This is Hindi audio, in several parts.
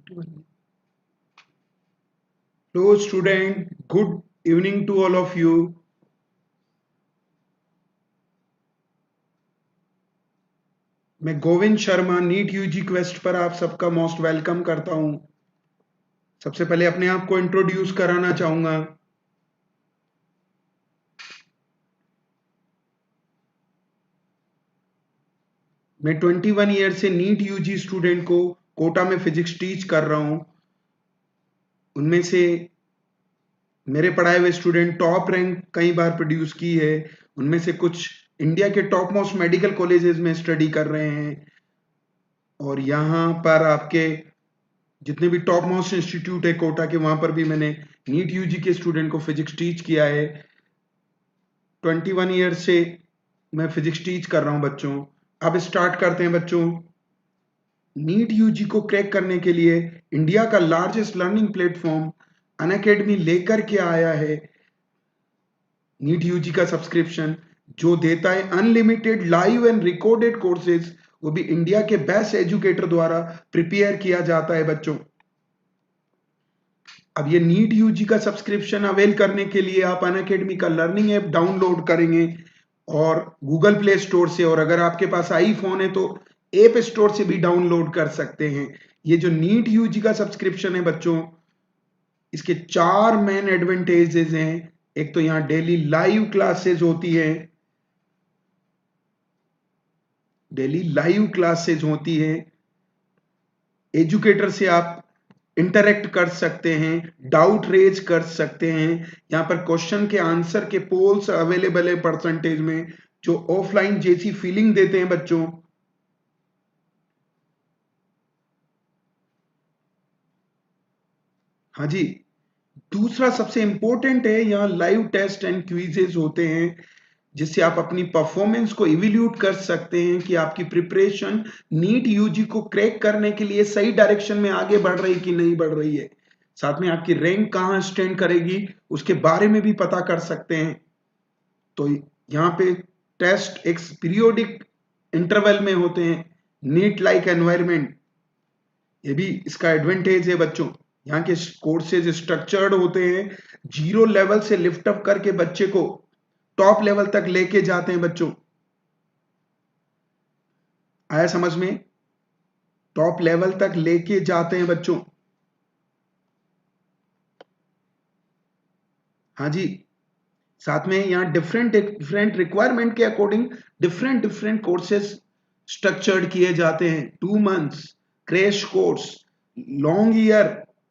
Hello student, good evening to all of you. मैं Govind Sharma NEET UG Quest पर आप सबका मोस्ट वेलकम करता हूं। सबसे पहले अपने आप को इंट्रोड्यूस कराना चाहूंगा। मैं 21 ईयर से नीट यूजी स्टूडेंट को कोटा में फिजिक्स टीच कर रहा हूं। उनमें से मेरे पढ़ाए हुए स्टूडेंट टॉप रैंक कई बार प्रोड्यूस की है। उनमें से कुछ इंडिया के टॉप मोस्ट मेडिकल कॉलेजेस में स्टडी कर रहे हैं और यहाँ पर आपके जितने भी टॉप मोस्ट इंस्टीट्यूट है कोटा के, वहां पर भी मैंने नीट यूजी के स्टूडेंट को फिजिक्स टीच किया है। 21 ईयर से मैं फिजिक्स टीच कर रहा हूं बच्चों। अब स्टार्ट करते हैं बच्चों। नीट यूजी को क्रैक करने के लिए इंडिया का लार्जेस्ट लर्निंग प्लेटफॉर्म अनअकैडमी लेकर के आया है नीट यूजी का सब्सक्रिप्शन, जो देता है unlimited live and recorded courses, वो भी इंडिया के बेस्ट एजुकेटर द्वारा प्रिपेयर किया जाता है बच्चों। अब ये नीट यूजी का सब्सक्रिप्शन अवेल करने के लिए आप अनअकैडमी का लर्निंग ऐप डाउनलोड करेंगे और गूगल प्ले स्टोर से, और अगर आपके पास आईफोन है तो ऐप स्टोर से भी डाउनलोड कर सकते हैं। ये जो नीट यूजी का सब्सक्रिप्शन है बच्चों, इसके 4 मेन एडवांटेजेस हैं। एक तो यहाँ डेली लाइव क्लासेस होती है, एजुकेटर से आप इंटरेक्ट कर सकते हैं, डाउट रेज कर सकते हैं। यहाँ पर क्वेश्चन के आंसर के पोल्स अवेलेबल है परसेंटेज में, जो ऑफलाइन जैसी फीलिंग देते हैं बच्चों। हाँ जी, दूसरा सबसे इंपॉर्टेंट है, यहाँ लाइव टेस्ट एंड क्विजेज होते हैं, जिससे आप अपनी परफॉर्मेंस को इवेल्यूट कर सकते हैं कि आपकी प्रिपरेशन नीट यूजी को क्रैक करने के लिए सही डायरेक्शन में आगे बढ़ रही कि नहीं बढ़ रही है। साथ में आपकी रैंक कहाँ स्टैंड करेगी उसके बारे में भी पता कर सकते हैं। तो यहाँ पे टेस्ट एक पीरियोडिक इंटरवल में होते हैं, नीट लाइक एनवायरमेंट, ये भी इसका एडवांटेज है बच्चों। यहाँ के कोर्सेज स्ट्रक्चर्ड होते हैं, जीरो लेवल से लिफ्ट अप करके बच्चे को टॉप लेवल तक लेके जाते हैं बच्चों। आया समझ में? टॉप लेवल तक लेके जाते हैं बच्चों। हाँ जी, साथ में यहाँ डिफरेंट डिफरेंट रिक्वायरमेंट के according different different courses structured किए जाते हैं। 2 months crash course, long year,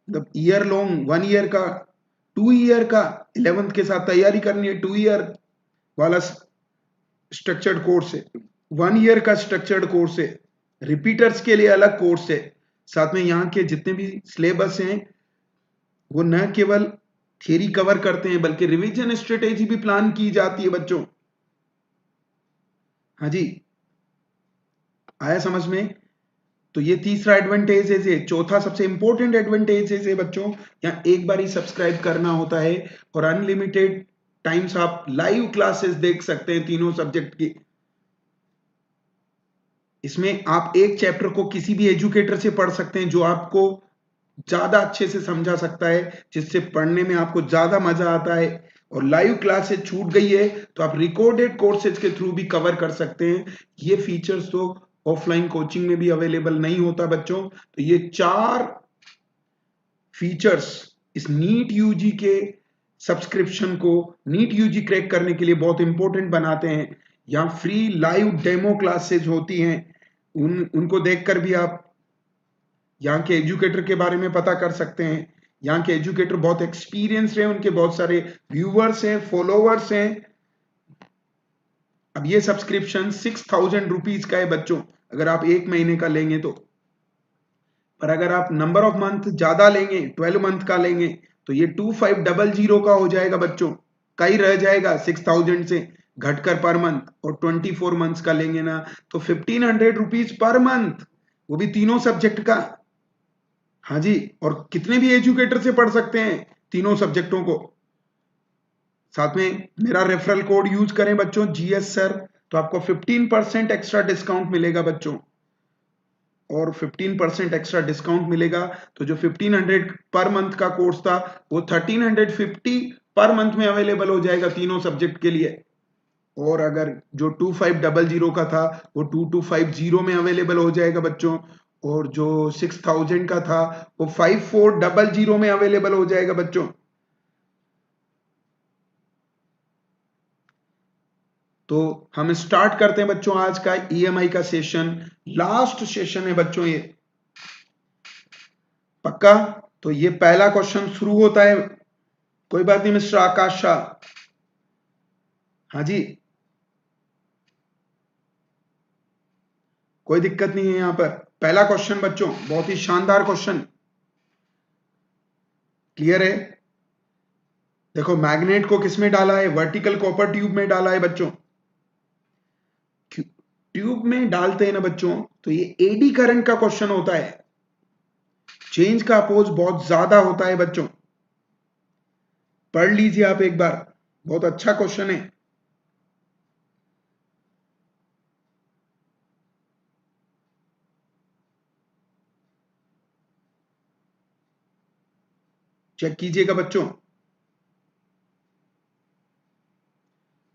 मतलब ईयर लॉन्ग, 1 ईयर का, 2 ईयर का, 11th के साथ तैयारी करनी है 2 ईयर वाला स्ट्रक्चर्ड कोर्स है, 1 ईयर का स्ट्रक्चर्ड कोर्स है, रिपीटर्स के लिए अलग कोर्स है। साथ में यहाँ के जितने भी सिलेबस हैं वो न केवल थियरी कवर करते हैं बल्कि रिवीजन स्ट्रेटेजी भी प्लान की जाती है बच्चों। हाँ जी, आया समझ में? तो ये तीसरा एडवांटेज है। चौथा सबसे इंपॉर्टेंट एडवांटेज है बच्चों, यहाँ एक बार ही सब्सक्राइब करना होता है और अनलिमिटेड टाइम्स आप लाइव क्लासेस देख सकते हैं तीनों सब्जेक्ट की। इसमें आप एक चैप्टर को किसी भी एजुकेटर से पढ़ सकते हैं जो आपको ज्यादा अच्छे से समझा सकता है, जिससे पढ़ने में आपको ज्यादा मजा आता है। और लाइव क्लासेस छूट गई है तो आप रिकॉर्डेड कोर्सेज के थ्रू भी कवर कर सकते हैं। ये फीचर्स तो ऑफलाइन कोचिंग में भी अवेलेबल नहीं होता बच्चों। तो ये 4 फीचर्स इस नीट यूजी के सब्सक्रिप्शन को नीट यूजी क्रैक करने के लिए बहुत इंपॉर्टेंट बनाते हैं। यहाँ फ्री लाइव डेमो क्लासेज होती हैं, उनको देखकर भी आप यहाँ के एजुकेटर के बारे में पता कर सकते हैं। यहाँ के एजुकेटर बहुत एक्सपीरियंस्ड हैं, उनके बहुत सारे व्यूअर्स हैं, फॉलोवर्स हैं। अब ये सब्सक्रिप्शन 6,000 रुपीज का है बच्चों, अगर आप 1 महीने का लेंगे तो। पर अगर आप नंबर ऑफ मंथ ज्यादा लेंगे, 12 मंथ का लेंगे, तो ये 2500 का हो जाएगा बच्चों, कई रह जाएगा 6,000 से घटकर पर मंथ। और 24 मंथ्स का लेंगे ना तो 1,500 रुपीज पर मंथ, वो भी तीनों सब्जेक्ट का। हाँ जी, और कितने भी एजुकेटर से पढ़ सकते हैं तीनों सब्जेक्टों को। साथ में मेरा रेफरल कोड यूज करें बच्चों, GS सर, तो आपको 15% एक्स्ट्रा डिस्काउंट मिलेगा बच्चों। और 15% एक्स्ट्रा डिस्काउंट मिलेगा। तो जो 1500 पर मंथ का कोर्स था वो 1350 पर मंथ में अवेलेबल हो जाएगा तीनों सब्जेक्ट के लिए। और अगर जो 2500 का था वो 2250 में अवेलेबल हो जाएगा बच्चों। और जो 6000 का था वो 5400 में अवेलेबल हो जाएगा बच्चों। तो हम स्टार्ट करते हैं बच्चों आज का ईएमआई का सेशन। लास्ट सेशन है बच्चों ये, पक्का? तो ये पहला क्वेश्चन शुरू होता है। कोई बात नहीं मिस्टर आकाश शाह। हाँ जी, कोई दिक्कत नहीं है। यहां पर पहला क्वेश्चन बच्चों बहुत ही शानदार क्वेश्चन, क्लियर है? देखो मैग्नेट को किस में डाला है? वर्टिकल कॉपर ट्यूब में डाला है बच्चों। ट्यूब में डालते हैं ना बच्चों तो ये एडी करंट का क्वेश्चन होता है। चेंज का अपोज बहुत ज्यादा होता है बच्चों, पढ़ लीजिए आप एक बार, बहुत अच्छा क्वेश्चन है। चेक कीजिएगा बच्चों,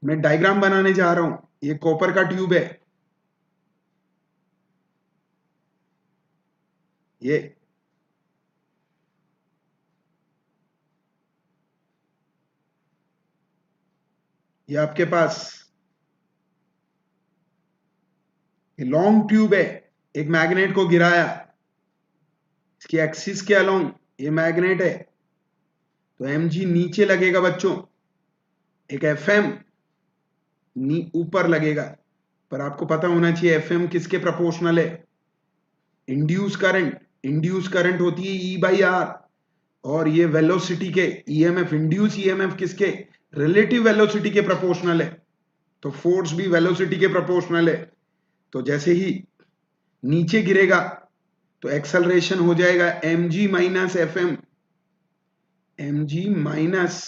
मैं डायग्राम बनाने जा रहा हूं। ये कॉपर का ट्यूब है, ये आपके पास ये लॉन्ग ट्यूब है। एक मैग्नेट को गिराया, इसकी एक्सिस के अलोंग ये मैग्नेट है, तो mg नीचे लगेगा बच्चों, एक fm ऊपर लगेगा। पर आपको पता होना चाहिए fm किसके प्रोपोर्शनल है? Induce current. इंड्यूस करंट होती है E बाई आर, और ये वेलोसिटी के ईएमएफ, इंड्यूस ईएमएफ किसके? रिलेटिव वेलोसिटी के प्रोपोर्शनल है। तो फोर्स भी वेलोसिटी के प्रोपोर्शनल है। तो जैसे ही नीचे गिरेगा तो एक्सेलरेशन हो जाएगा mg minus fm, mg minus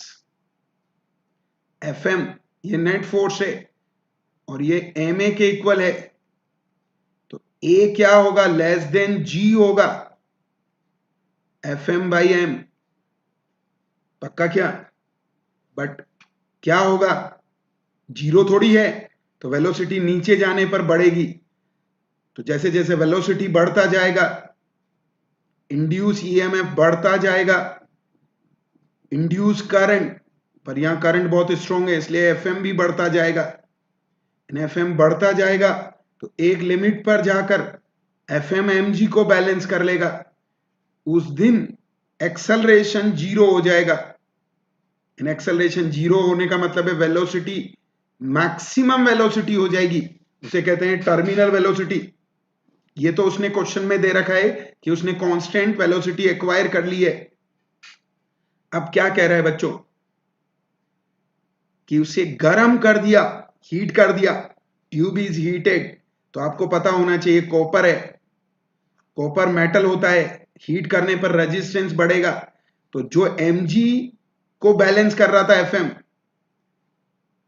fm, ये नेट फोर्स है और ये ma के इक्वल है। तो a क्या होगा? लेस देन g होगा, fm बाई m, पक्का क्या? बट क्या होगा? जीरो थोड़ी है, तो वेलोसिटी नीचे जाने पर बढ़ेगी। तो जैसे जैसे वेलोसिटी बढ़ता जाएगा इंड्यूस ईएमएफ बढ़ता जाएगा, इंड्यूस करंट, पर यहां करंट बहुत स्ट्रांग है इसलिए एफएम भी बढ़ता जाएगा। एफएम बढ़ता जाएगा तो एक लिमिट पर जाकर एफएम एमजी को बैलेंस कर लेगा। उस दिन एक्सेलरेशन जीरो हो जाएगा। इन एक्सेलरेशन जीरो होने का मतलब है वेलोसिटी मैक्सिमम वेलोसिटी हो जाएगी, उसे कहते हैं टर्मिनल वेलोसिटी। ये तो उसने क्वेश्चन में दे रखा है कि उसने कांस्टेंट वेलोसिटी एक्वायर कर ली है। अब क्या कह रहा है बच्चों कि उसे गर्म कर दिया, हीट कर दिया, ट्यूब इज हीटेड। तो आपको पता होना चाहिए कॉपर है, कॉपर मेटल होता है, हीट करने पर रेजिस्टेंस बढ़ेगा। तो जो mg को बैलेंस कर रहा था fm,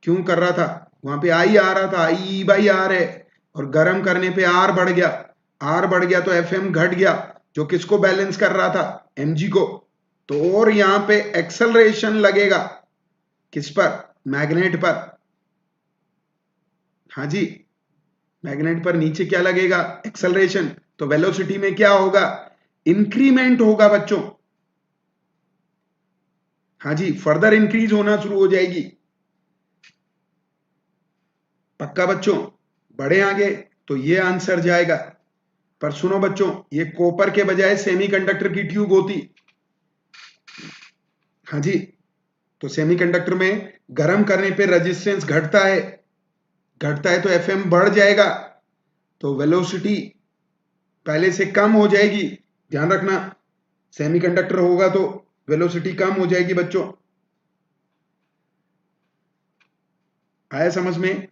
क्यों कर रहा था? वहां पे आई आ रहा था, आई ई बाई आर है, और गर्म करने पे आर बढ़ गया। आर बढ़ गया तो fm घट गया, जो किसको बैलेंस कर रहा था? mg को। तो और यहां पे एक्सेलरेशन लगेगा किस पर? मैग्नेट पर। हाँ जी, मैग्नेट पर नीचे क्या लगेगा? एक्सेलरेशन। तो वेलोसिटी में क्या होगा? इंक्रीमेंट होगा बच्चों। हाँ जी, फर्दर इंक्रीज होना शुरू हो जाएगी। पक्का बच्चों? बढ़े आगे तो ये आंसर जाएगा। पर सुनो बच्चों, ये कॉपर के बजाय सेमीकंडक्टर की ट्यूब होती। हाँ जी, तो सेमीकंडक्टर में गर्म करने पे रेजिस्टेंस घटता है, घटता है तो एफएम बढ़ जाएगा, तो वेलोसिटी पहले से कम हो जाएगी। ध्यान रखना, सेमीकंडक्टर होगा तो वेलोसिटी कम हो जाएगी बच्चों। आया समझ में?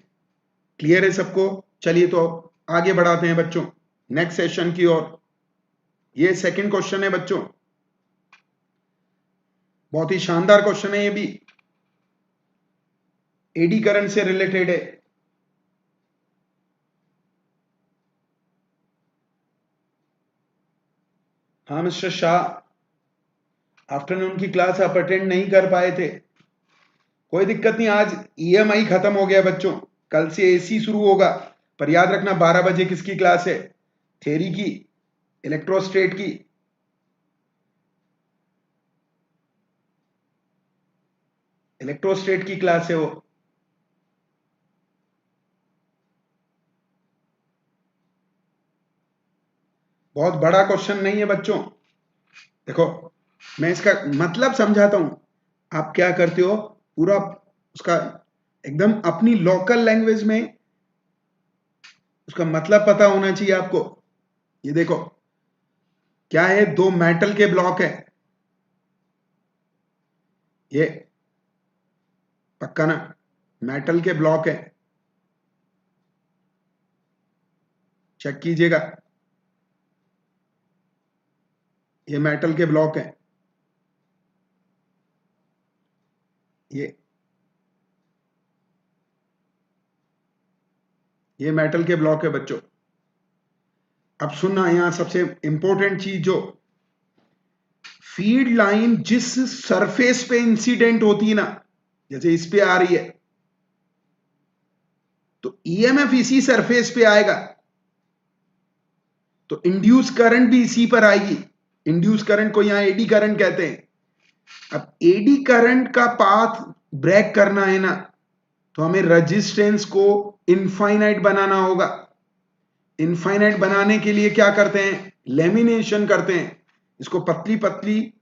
क्लियर है सबको? चलिए तो आगे बढ़ाते हैं बच्चों नेक्स्ट सेशन की ओर। ये सेकंड क्वेश्चन है बच्चों, बहुत ही शानदार क्वेश्चन है ये भी, एडी करंट से रिलेटेड है। हाँ मिस्टर शाह, आफ्टरनून की क्लास आप अटेंड नहीं कर पाए थे, कोई दिक्कत नहीं। आज ईएमआई खत्म हो गया बच्चों, कल से एसी शुरू होगा। पर याद रखना 12 बजे किसकी क्लास है? थ्योरी की, इलेक्ट्रोस्टेट की। इलेक्ट्रोस्टेट की क्लास है वो। बहुत बड़ा क्वेश्चन नहीं है बच्चों। देखो, मैं इसका मतलब समझाता हूं। आप क्या करते हो, पूरा उसका एकदम अपनी लोकल लैंग्वेज में उसका मतलब पता होना चाहिए आपको। ये देखो, क्या है, दो मेटल के ब्लॉक है, ये पक्का ना, मेटल के ब्लॉक है, चेक कीजिएगा, ये मेटल के ब्लॉक है, ये मेटल के ब्लॉक है बच्चों। अब सुनना, यहां सबसे इंपॉर्टेंट चीज, जो फीड लाइन जिस सरफेस पे इंसिडेंट होती है ना, जैसे इस पे आ रही है, तो ईएमएफ इसी सरफेस पे आएगा, तो इंड्यूस करंट भी इसी पर आएगी। इंड्यूस करंट को यहां एडी करंट कहते हैं। अब एडी करंट का पाथ ब्रेक करना है ना, तो हमें रेजिस्टेंस को इनफाइनाइट बनाना होगा। इनफाइनाइट बनाने के लिए क्या करते हैं, लेमिनेशन करते हैं। इसको पतली पतली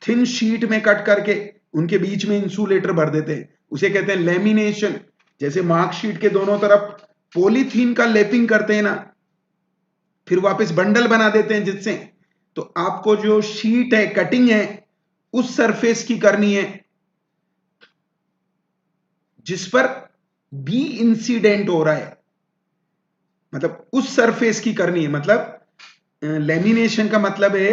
थिन शीट में कट करके उनके बीच में इंसुलेटर भर देते हैं, उसे कहते हैं लेमिनेशन। जैसे मार्कशीट के दोनों तरफ पॉलीथीन का लेपिंग करते हैं ना, फिर वापस बंडल बना देते हैं जिससे, तो आपको जो शीट है, कटिंग है, उस सरफेस की करनी है जिस पर बी इंसिडेंट हो रहा है, मतलब उस सरफेस की करनी है। मतलब लेमिनेशन का मतलब है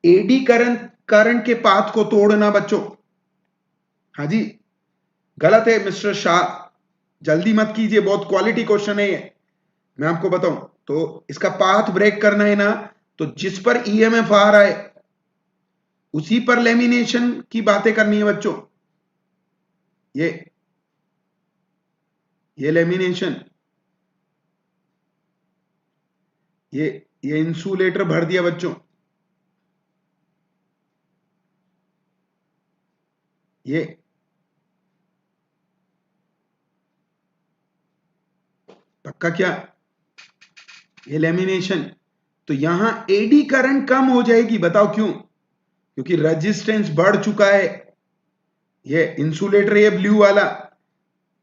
एडी करंट के पाथ को तोड़ना बच्चों। हाँ जी, गलत है मिस्टर शाह, जल्दी मत कीजिए, बहुत क्वालिटी क्वेश्चन है ये। मैं आपको बताऊं, तो इसका पाथ ब्रेक करना है ना, तो जिस पर ईएमएफ आ रहा है उसी पर लेमिनेशन की बातें करनी है बच्चों। ये ये लेमिनेशन, ये ये इंसुलेटर भर दिया बच्चों, ये पक्का क्या, ये लेमिनेशन। तो यहां एडी करंट कम हो जाएगी, बताओ क्यों? क्योंकि रेजिस्टेंस बढ़ चुका है। ये इंसुलेटर, ये ब्लू वाला,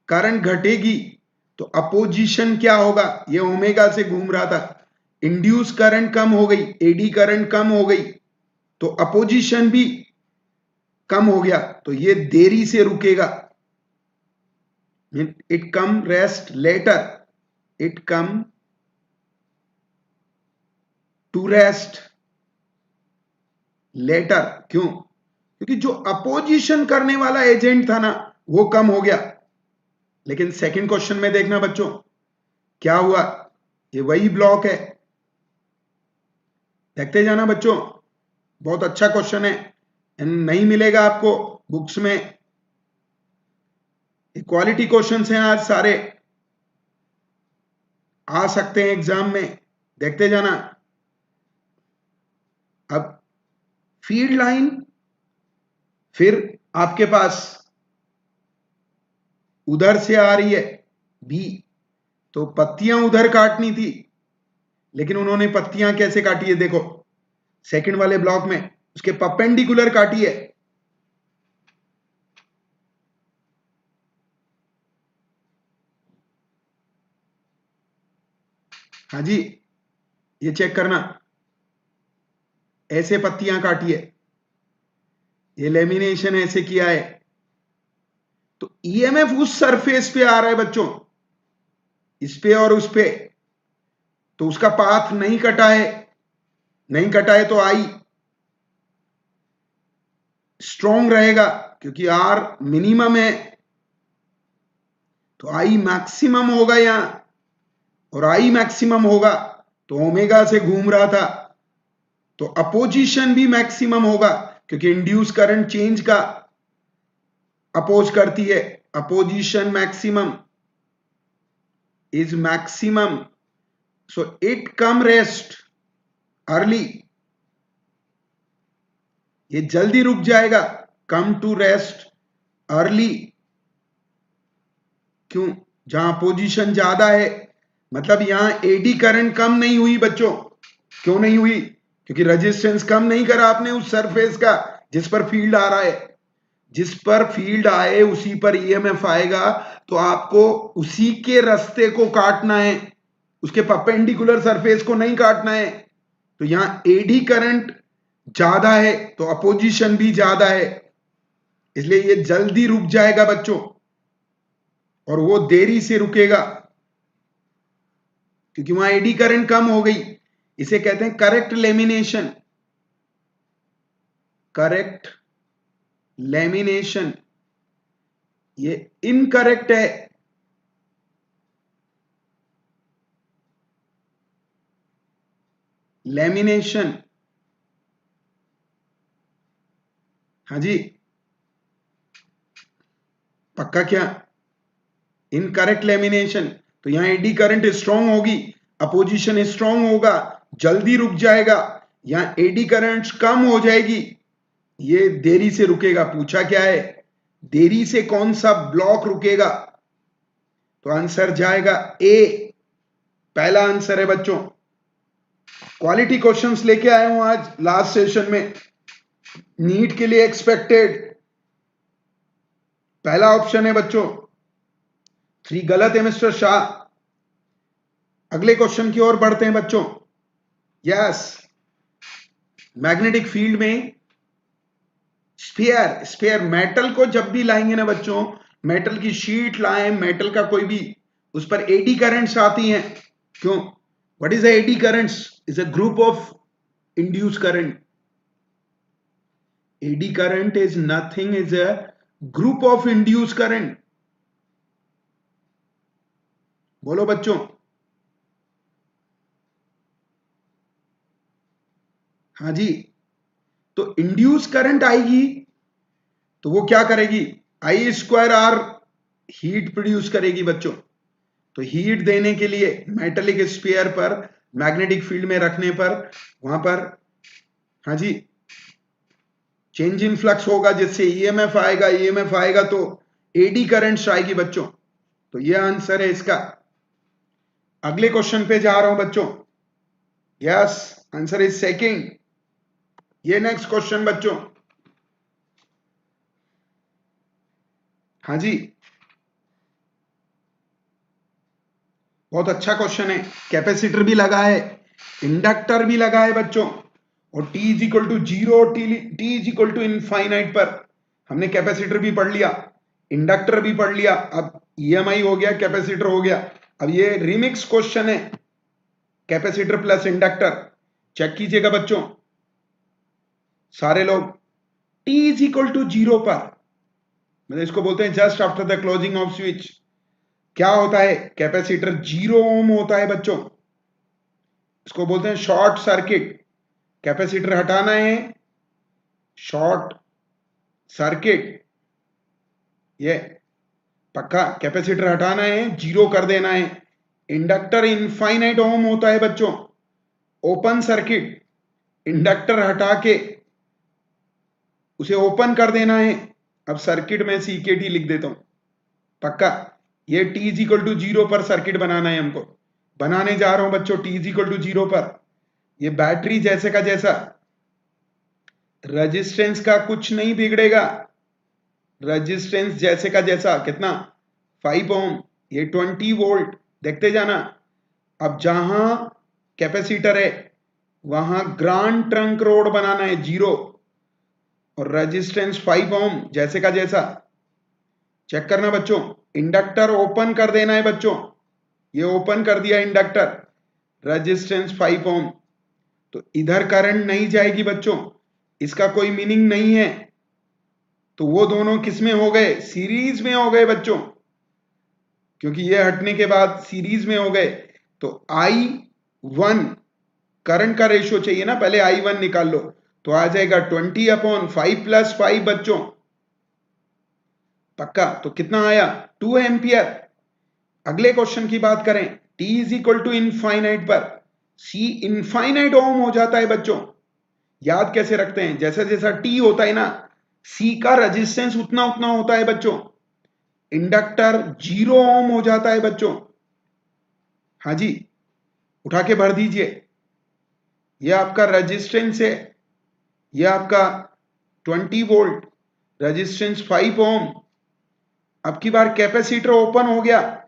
करंट घटेगी तो अपोजिशन क्या होगा, ये ओमेगा से घूम रहा था, इंड्यूस करंट कम हो गई, एडी करंट कम हो गई, तो अपोजिशन भी कम हो गया, तो ये देरी से रुकेगा। It come rest later, it come to rest later. क्यों? क्योंकि जो अपोजिशन करने वाला एजेंट था ना, वो कम हो गया। लेकिन सेकंड क्वेश्चन में देखना बच्चों, क्या हुआ, ये वही ब्लॉक है, देखते जाना बच्चों, बहुत अच्छा क्वेश्चन है, नहीं मिलेगा आपको बुक्स में। क्वालिटी क्वेश्चंस हैं आज सारे, आ सकते हैं एग्जाम में, देखते जाना। अब फीड लाइन, फिर आपके पास उधर से आ रही है बी, तो पत्तियां उधर काटनी थी, लेकिन उन्होंने पत्तियां कैसे काटी है, देखो सेकंड वाले ब्लॉक में उसके परपेंडिकुलर काटी है। हाँ जी, ये चेक करना, ऐसे पत्तियां काटी है, ये लेमिनेशन ऐसे किया है, तो ईएमएफ उस सरफेस पे आ रहा है बच्चों, इस पे और उस पे, तो उसका पाथ नहीं कटा है, नहीं कटा है तो आई स्ट्रॉन्ग रहेगा, क्योंकि आर मिनिमम है, तो आई मैक्सिमम होगा यहां, और आई मैक्सिमम होगा तो ओमेगा से घूम रहा था, तो अपोजिशन भी मैक्सिमम होगा, क्योंकि इंड्यूस करंट चेंज का अपोज करती है. Opposition maximum is maximum, so it come rest early. ये जल्दी रुक जाएगा. come to rest early. क्यों? जहां पोजीशन ज्यादा है, मतलब यहां एडी करंट कम नहीं हुई बच्चों. क्यों नहीं हुई? क्योंकि रेजिस्टेंस कम नहीं करा आपने उस सरफेस का जिस पर फील्ड आ रहा है. जिस पर फील्ड आए उसी पर ईएमएफ आएगा, तो आपको उसी के रास्ते को काटना है, उसके परपेंडिकुलर सरफेस को नहीं काटना है. तो यहां एडी करंट ज्यादा है तो अपोजिशन भी ज्यादा है, इसलिए ये जल्दी रुक जाएगा बच्चों, और वो देरी से रुकेगा क्योंकि वहां एडी करंट कम हो गई. इसे कहते हैं करेक्ट लेमिनेशन. Correct lamination. ये इनकरेक्ट है. लेमिनेशन, हाँ जी, पक्का क्या? Incorrect lamination. तो यहां एडी करंट स्ट्रांग होगी, अपोजिशन स्ट्रांग होगा, जल्दी रुक जाएगा. यहां एडी करंट कम हो जाएगी, ये देरी से रुकेगा. पूछा क्या है? देरी से कौन सा ब्लॉक रुकेगा? तो आंसर जाएगा ए. पहला आंसर है बच्चों. क्वालिटी क्वेश्चंस लेके आया हूं आज लास्ट सेशन में, नीट के लिए एक्सपेक्टेड. पहला ऑप्शन है बच्चों. 3 गलत है मिस्टर शाह. अगले क्वेश्चन की ओर बढ़ते हैं बच्चों. यस, मैग्नेटिक फील्ड में स्फीयर मेटल को जब भी लाएंगे ना बच्चों, मेटल की शीट लाएं, मेटल का कोई भी, उस पर एडी करंट्स आती हैं. क्यों? What is the eddy currents? Is a group of induce current. Eddy current is nothing, is a group of induce current. बोलो बच्चों. हाँ जी. तो इंड्यूस करंट आएगी तो वो क्या करेगी? आई स्क्वायर आर हीट प्रोड्यूस करेगी बच्चों. तो हीट देने के लिए मेटेलिक स्फीयर पर मैग्नेटिक फील्ड में रखने पर वहां पर, हाँ जी, चेंज इन फ्लक्स होगा जिससे ईएमएफ आएगा. ईएमएफ आएगा तो एडी करंट्स आएगी बच्चों. तो ये आंसर है इसका. अगले क्वेश्चन पे जा रहा हूं बच्चों. Yes, answer is second. ये नेक्स्ट क्वेश्चन बच्चों. हाँ जी, बहुत अच्छा क्वेश्चन है. कैपेसिटर भी लगा है, इंडक्टर भी लगा है बच्चों, और t is equal to 0, t is equal to infinite पर हमने कैपेसिटर भी पढ़ लिया, इंडक्टर भी पढ़ लिया. अब ईएमआई हो गया, कैपेसिटर हो गया. अब ये रिमिक्स क्वेश्चन है, कैपेसिटर प्लस इंडक्टर. चेक कीजिएगा बच्चों सारे लोग. t इज इक्वल टू 0 पर, मतलब इसको बोलते हैं just after the closing off switch, क्या होता है? कैपेसिटर 0 ओम होता है बच्चों. इसको बोलते हैं शॉर्ट सर्किट. कैपेसिटर हटाना है, शॉर्ट सर्किट. ये पक्का, कैपेसिटर हटाना है, 0 कर देना है. इंडक्टर इनफाइनाइट ओम होता है बच्चों, ओपन सर्किट. इंडक्टर हटा के उसे ओपन कर देना है. अब सर्किट में सीकेटी लिख देता हूं. पक्का, ये t इज इक्वल टू 0 पर सर्किट बनाना है हमको. बनाने जा रहा हूं बच्चों t इज इक्वल टू 0 पर. ये बैटरी जैसे का जैसा, रेजिस्टेंस का कुछ नहीं बिगड़ेगा. रेजिस्टेंस जैसे का जैसा, कितना? 5 ओम. ये 20 वोल्ट. देखते जाना. अब जहां कैपेसिटर है वहां ग्रांड ट्रंक रोड बनाना है 0, और रेजिस्टेंस 5 ओम जैसे का जैसा. चेक करना बच्चों. इंडक्टर ओपन कर देना है बच्चों. ये ओपन कर दिया इंडक्टर, रेजिस्टेंस 5 ओम. तो इधर करंट नहीं जाएगी बच्चों, इसका कोई मीनिंग नहीं है. तो वो दोनों किस में हो गए? सीरीज में हो गए बच्चों, क्योंकि ये हटने के बाद सीरीज में हो गए. तो I1 करंट का रेशियो चाहिए ना, पहले I1 निकाल लो, तो आ जाएगा 20/5 + 5 बच्चों, पक्का। तो कितना आया? 2 एम्पियर। अगले क्वेश्चन की बात करें, t = इनफाइनाइट पर C इनफाइनाइट ओम हो जाता है बच्चों। याद कैसे रखते हैं? जैसा जैसा t होता है ना, C का रेजिस्टेंस उतना उतना होता है बच्चों। इंडक्टर 0 ओम हो जाता है बच्चों। हाँ जी, उठा के भर दीजिए। यह आपका रेजिस्टेंस है, यह आपका 20 वोल्ट, रेजिस्टेंस 5 ओम। अब की बार कैपेसिटर ओपन हो गया,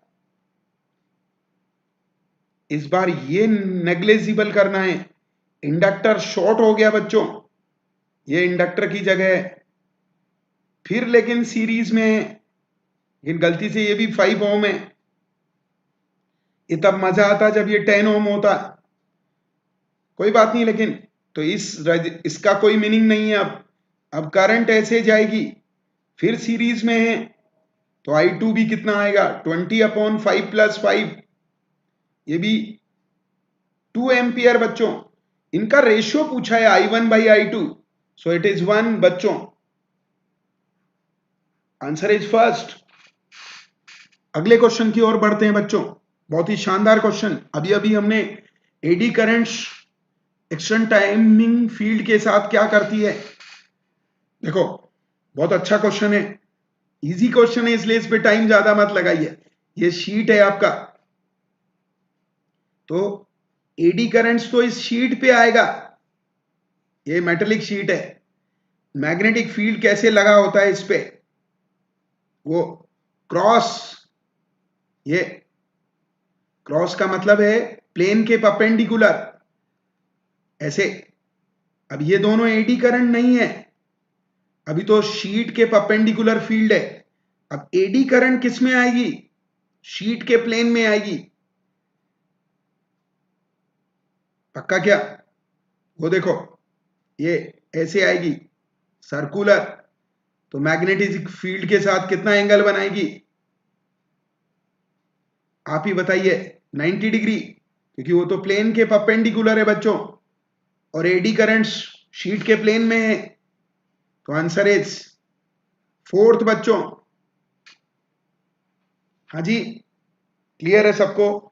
इस बार ये नेग्लेजिबल करना है। इंडक्टर शॉर्ट हो गया बच्चों, ये इंडक्टर की जगह है, फिर लेकिन सीरीज में है, लेकिन गलती से ये भी 5 ओम है। ये तब मजा आता जब ये 10 ओम होता, कोई बात नहीं, लेकिन तो इसका कोई मीनिंग नहीं है। अब करंट ऐसे जाएगी, फिर सीरीज में है, तो I2 भी कितना आएगा? 20/5 + 5, ये भी 2 एम्पियर बच्चों। इनका रेशियो पूछा है I1/I2, सो इट इज 1 बच्चों। Answer is first. अगले क्वेश्चन की ओर बढ़ते हैं बच्चों, बहुत ही शानदार क्वेश्चन। अभी अभी हमने eddy currents action timing field के साथ क्या करती है, देखो बहुत अच्छा क्वेश्चन है, इजी क्वेश्चन है, इसलिए इस पे टाइम ज्यादा मत लगाइए। ये शीट है आपका, तो एडी करंट्स तो इस शीट पे आएगा, ये मेटेलिक शीट है। मैग्नेटिक फील्ड कैसे लगा होता है इस पे, वो क्रॉस, ये क्रॉस का मतलब है प्लेन के परपेंडिकुलर, ऐसे। अब ये दोनों एडी करंट नहीं है, अभी तो शीट के परपेंडिकुलर फील्ड है। अब एडी करंट किस में आएगी? शीट के प्लेन में आएगी, पक्का क्या? वो देखो, ये ऐसे आएगी सर्कुलर, तो मैग्नेटिक फील्ड के साथ कितना एंगल बनाएगी? आप ही बताइए। 90 डिग्री, क्योंकि वो तो प्लेन के परपेंडिकुलर है बच्चों, और एडी करंट्स शीट के प्लेन में है, तो आंसर इज फोर्थ बच्चों। हाँ जी, क्लियर है सबको?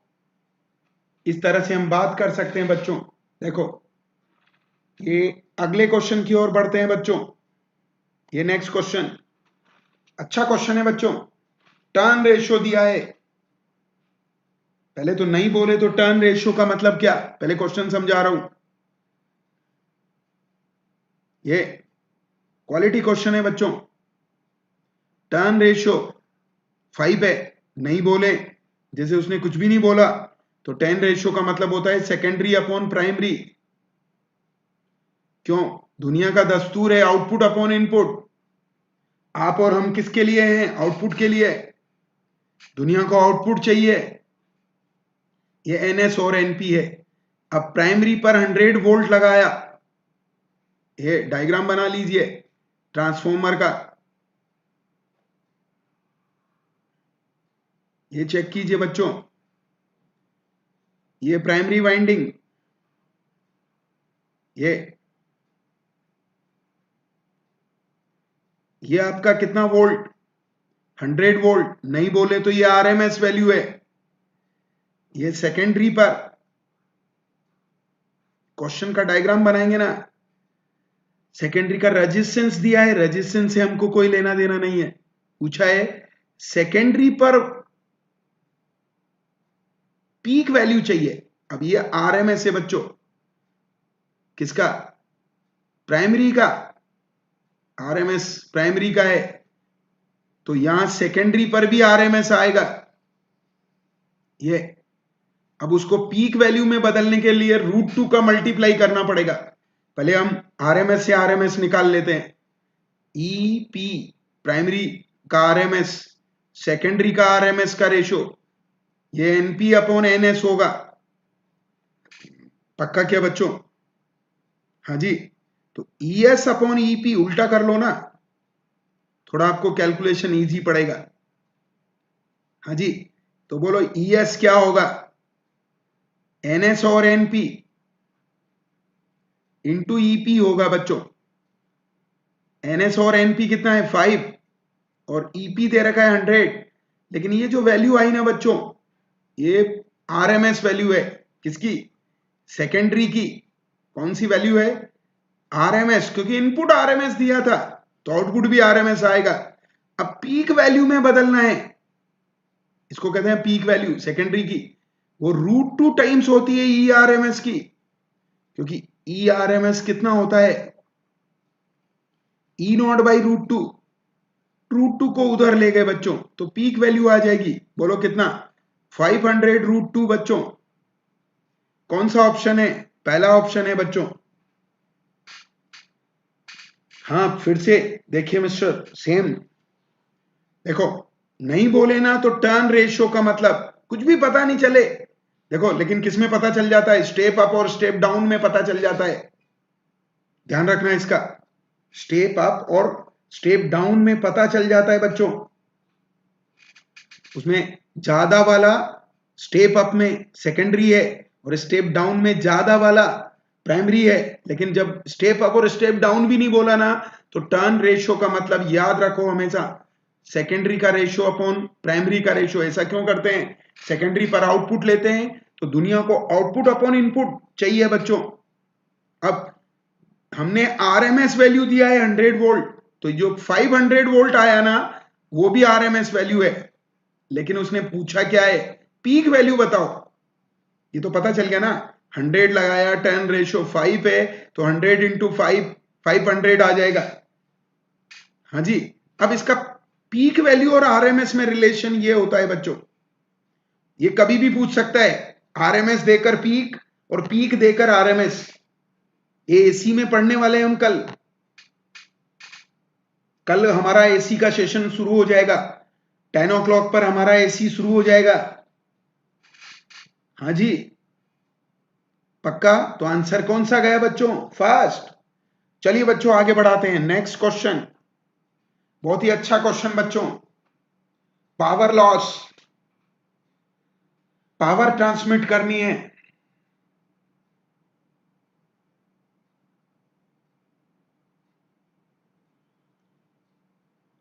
इस तरह से हम बात कर सकते हैं बच्चों। देखो, ये अगले क्वेश्चन की ओर बढ़ते हैं बच्चों। ये नेक्स्ट क्वेश्चन अच्छा क्वेश्चन है बच्चों। टर्न रेशियो दिया है, पहले तो नहीं बोले तो टर्न रेशियो का मतलब क्या, पहले क्वेश्चन समझा रहा हूं। ये क्वालिटी क्वेश्चन है बच्चों। टर्न रेशियो 5 है, नहीं बोले, जैसे उसने कुछ भी नहीं बोला, तो 10 रेशियो का मतलब होता है सेकेंडरी अपॉन प्राइमरी। क्यों? दुनिया का दस्तूर है आउटपुट अपॉन इनपुट। आप और हम किसके लिए हैं? आउटपुट के लिए। दुनिया को आउटपुट चाहिए, ये NS और NP है। अब प्राइमरी पर 100 वोल्ट लगाया, ये डायग्राम बना लीजिए ट्रांसफॉर्मर का, ये चेक कीजिए बच्चों, ये प्राइमरी वाइंडिंग, ये आपका कितना वोल्ट? 100 वोल्ट, नहीं बोले तो ये RMS वैल्यू है। ये सेकेंडरी पर, क्वेश्चन का डायग्राम बनाएंगे ना, सेकेंडरी का रेजिस्टेंस दिया है, रेजिस्टेंस से हमको कोई लेना देना नहीं है, पूछा है सेकेंडरी पर पीक वैल्यू चाहिए। अब ये RMS है बच्चों, किसका? प्राइमरी का। RMS प्राइमरी का है, तो यहां सेकेंडरी पर भी RMS आएगा। ये अब उसको पीक वैल्यू में बदलने के लिए √2 का मल्टीप्लाई करना पड़ेगा। पहले हम RMS से RMS निकाल लेते हैं। EP प्राइमरी का RMS, सेकेंडरी का RMS का रेशो, ये NP/NS होगा, पक्का क्या बच्चों? हाँ जी, तो ES/EP उल्टा कर लो ना, थोड़ा आपको कैलकुलेशन इजी पड़ेगा। हाँ जी, तो बोलो ES क्या होगा? NS और NP, इंटू ईपी होगा बच्चों। एनएस और एनपी कितना है 5 और ईपी दे रखा है 100। लेकिन ये जो वैल्यू आई ना बच्चों, ये आरएमएस वैल्यू है किसकी? सेकेंडरी की। कौन सी वैल्यू है? आरएमएस, क्योंकि इनपुट आरएमएस दिया था तो आउटपुट भी आरएमएस आएगा। अब पीक वैल्यू में बदलना है, इसको कहते हैं पीक वैल्यू सेकेंडरी की। वो √2 टाइम्स होती है ई आरएमएस की, क्योंकि ई आरएमएस कितना होता है? ई नॉट बाई √2। √2 को उधर ले गए बच्चों तो पीक वैल्यू आ जाएगी। बोलो कितना? 500 √2 बच्चों। कौन सा ऑप्शन है? पहला ऑप्शन है बच्चों। हाँ फिर से देखिए मिस्टर सेम, देखो नहीं बोले ना तो टर्न रेशियो का मतलब कुछ भी पता नहीं चले। देखो लेकिन किस में पता चल जाता है? स्टेप अप और स्टेप डाउन में पता चल जाता है। ध्यान रखना इसका, स्टेप अप और स्टेप डाउन में पता चल जाता है बच्चों। उसमें ज्यादा वाला स्टेप अप में सेकेंडरी है और स्टेप डाउन में ज्यादा वाला प्राइमरी है। लेकिन जब स्टेप अप और स्टेप डाउन भी नहीं बोला ना तो टर्न रेशियो का मतलब याद रखो हमेशा सेकेंडरी का रेशियो अपॉन प्राइमरी का रेशियो। ऐसा क्यों करते हैं? सेकेंडरी पर आउटपुट लेते हैं तो दुनिया को आउटपुट अपॉन इनपुट चाहिए बच्चों। अब हमने आरएमएस वैल्यू दिया है 100 वोल्ट, तो जो 500 वोल्ट आया ना वो भी आरएमएस वैल्यू है। लेकिन उसने पूछा क्या है? पीक वैल्यू बताओ। ये तो पता चल गया ना, 100 लगाया, टर्न रेशियो 5 है तो 100 इंटू 500 आ जाएगा। हाँ जी। अब इसका पीक वैल्यू और आरएमएस में रिलेशन ये होता है बच्चों, ये कभी भी पूछ सकता है, आरएमएस देकर पीक और पीक देकर आरएमएस। ये एसी में पढ़ने वाले हैं हम कल हमारा एसी का सेशन शुरू हो जाएगा, 10 o'clock पर हमारा एसी शुरू हो जाएगा। हाँ जी पक्का? तो आंसर कौन सा गया बच्चों? फर्स्ट। चलिए बच्चों आगे बढ़ाते हैं, नेक्स्ट क्वेश्चन। बहुत ही अच्छा क्वेश्चन बच्चों। पावर लॉस, पावर ट्रांसमिट करनी है।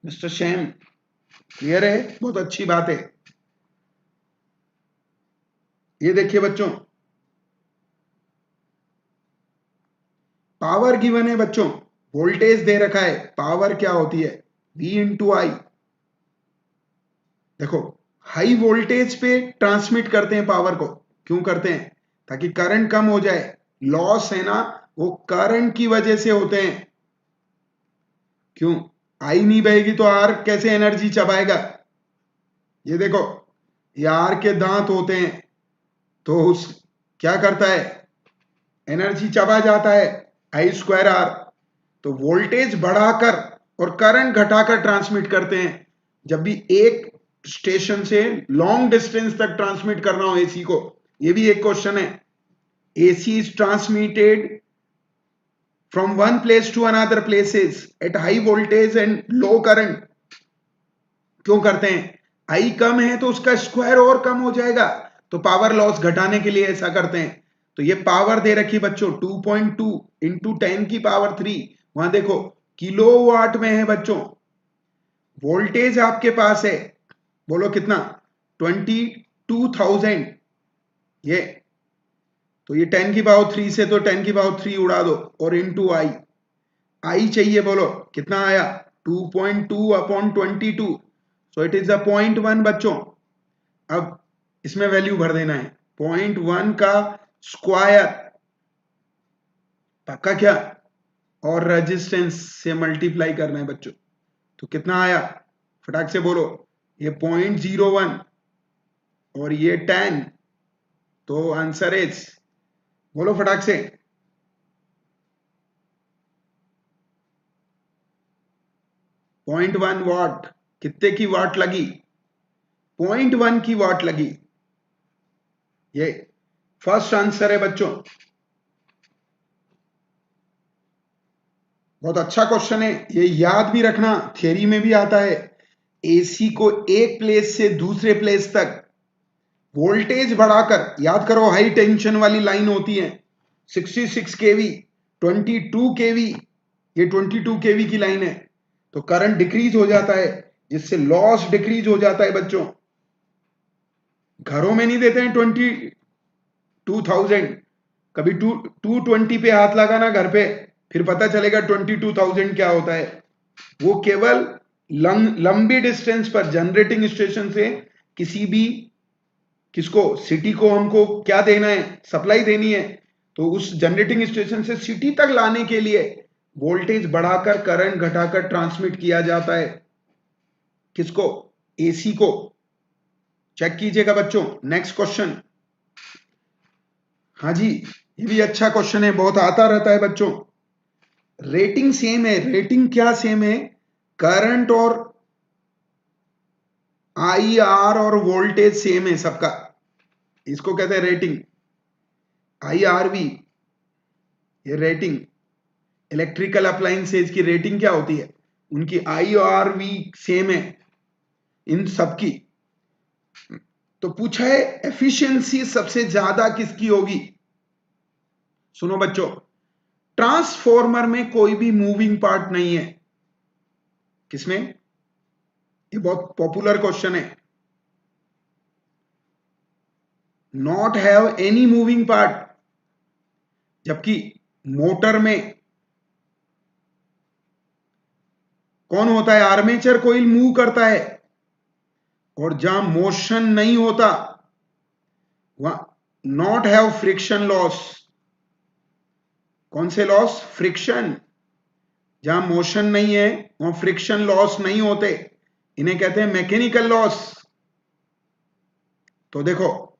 मिस्टर शैम क्लियर है? बहुत अच्छी बात है। ये देखिए बच्चों, पावर गिवन है बच्चों, वोल्टेज दे रखा है। पावर क्या होती है? V इंटू आई। देखो हाई वोल्टेज पे ट्रांसमिट करते हैं पावर को, क्यों करते हैं? ताकि करंट कम हो जाए। लॉस है ना वो करंट की वजह से होते हैं। क्यों? आई नहीं बहेगी तो आर कैसे एनर्जी चबाएगा? ये देखो ये आर के दांत होते हैं तो उस क्या करता है? एनर्जी चबा जाता है, I²R। तो वोल्टेज बढ़ाकर और करंट घटाकर ट्रांसमिट करते हैं। जब भी एक स्टेशन से लॉन्ग डिस्टेंस तक ट्रांसमिट करना हो एसी को, ये भी एक क्वेश्चन है। AC is transmitted from one place to another places at high voltage and low current. क्यों करते हैं? आई कम है तो उसका स्क्वायर और कम हो जाएगा, तो पावर लॉस घटाने के लिए ऐसा करते हैं। तो ये पावर दे रखी बच्चों 2.2 इंटू 10 की पावर 3। वहां देखो किलोवाट में है बच्चों। वोल्टेज आपके पास है, बोलो कितना? 22,000। ये तो ये 10 की पावर 3 से तो 10 की पावर 3 उड़ा दो और इंटू आई। आई चाहिए, बोलो कितना आया? 2.2 upon 22, so it is a 0.1 बच्चों। अब इसमें वैल्यू भर देना है, 0.1 का स्क्वायर पक्का क्या? और रेजिस्टेंस से मल्टीप्लाई करना है बच्चों। तो कितना आया? फटाक से बोलो। ये 0.01 और ये 10, तो आंसर इज, बोलो फटाक से। 0.1 वाट। कितने की वाट लगी? 0.1 की वाट लगी। ये फर्स्ट आंसर है बच्चों। बहुत अच्छा क्वेश्चन है, ये याद भी रखना, थियरी में भी आता है। एसी को एक प्लेस से दूसरे प्लेस तक वोल्टेज बढ़ाकर, याद करो हाई टेंशन वाली लाइन होती है 66 केवी, 22 केवी, ये 22 केवी की लाइन है, तो करंट डिक्रीज हो जाता है, जिससे लॉस डिक्रीज हो जाता है बच्चों। घरों में नहीं देते हैं 22,000, कभी 220 पे हाथ लगाना घर पे, फिर पता चलेगा 22,000 क्या होता है। वो केवल लंबी डिस्टेंस पर जनरेटिंग स्टेशन से किसी भी, किसको, सिटी को हमको क्या देना है, सप्लाई देनी है, तो उस जनरेटिंग स्टेशन से सिटी तक लाने के लिए वोल्टेज बढ़ाकर करंट घटाकर ट्रांसमिट किया जाता है। किसको? एसी को। चेक कीजिएगा बच्चों। Next question. हाँ जी, ये भी अच्छा क्वेश्चन है, बहुत आता रहता है बच्चों। रेटिंग सेम है, रेटिंग क्या सेम है? करंट और IR और वोल्टेज सेम है सबका, इसको कहते हैं रेटिंग। IRV, ये रेटिंग, इलेक्ट्रिकल अप्लायंसेज की रेटिंग क्या होती है, उनकी IRV सेम है इन सबकी। तो पूछा है एफिशिएंसी सबसे ज्यादा किसकी होगी? सुनो बच्चों, ट्रांसफॉर्मर में कोई भी मूविंग पार्ट नहीं है। किसमें? ये बहुत पॉपुलर क्वेश्चन है। Not have any moving part, जबकि मोटर में कौन होता है? आर्मेचर कोइल मूव करता है, और जहां मोशन नहीं होता वहां नॉट हैव फ्रिक्शन लॉस। कौन से लॉस? फ्रिक्शन। जहां मोशन नहीं है वहां फ्रिक्शन लॉस नहीं होते, इन्हें कहते हैं मैकेनिकल लॉस। तो देखो,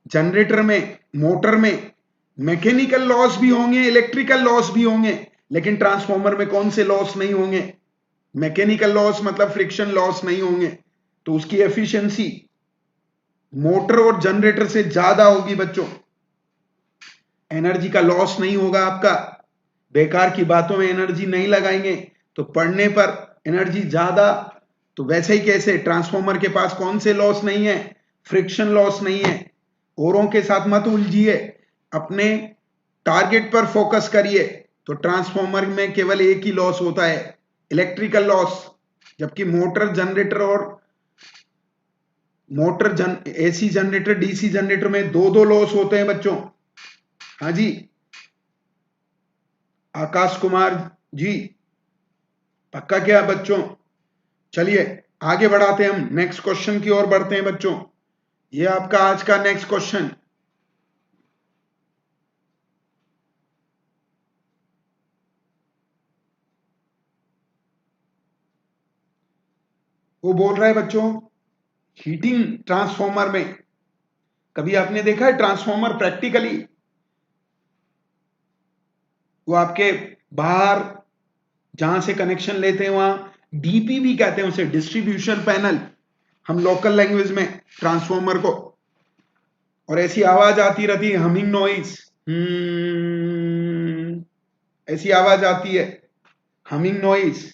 जनरेटर में, मोटर में मैकेनिकल लॉस भी होंगे, इलेक्ट्रिकल लॉस भी होंगे, लेकिन ट्रांसफॉर्मर में कौन से लॉस नहीं होंगे? मैकेनिकल लॉस, मतलब फ्रिक्शन लॉस नहीं होंगे। तो उसकी एफिशिएंसी मोटर और जनरेटर से ज्यादा होगी बच्चों। एनर्जी का लॉस नहीं होगा आपका, बेकार की बातों में एनर्जी नहीं लगाएंगे, तो पढ़ने पर एनर्जी ज्यादा। तो वैसे ही कैसे ट्रांसफॉर्मर के पास कौन से लॉस नहीं है? फ्रिक्शन लॉस नहीं है। औरों के साथ मत उलझिए, अपने टारगेट पर फोकस करिए। तो ट्रांसफॉर्मर में केवल एक ही लॉस होता है, इलेक्ट्रिकल लॉस, जबकि एसी जनरेटर, डीसी जनरेटर में दो दो लॉस होते हैं बच्चों। हाँ जी, आकाश कुमार जी, पक्का क्या बच्चों? चलिए आगे बढ़ाते हैं, हम नेक्स्ट क्वेश्चन की ओर बढ़ते हैं बच्चों। ये आपका आज का नेक्स्ट क्वेश्चन। वो बोल रहा है बच्चों, हीटिंग ट्रांसफॉर्मर में कभी आपने देखा है ट्रांसफॉर्मर प्रैक्टिकली? वो आपके बाहर जहां से कनेक्शन लेते हैं वहां डीपीबी कहते हैं उसे, डिस्ट्रीब्यूशन पैनल, हम लोकल लैंग्वेज में ट्रांसफॉर्मर को। और ऐसी आवाज आती रहती है, हमिंग नॉइज, ऐसी आवाज आती है, हमिंग नॉइज,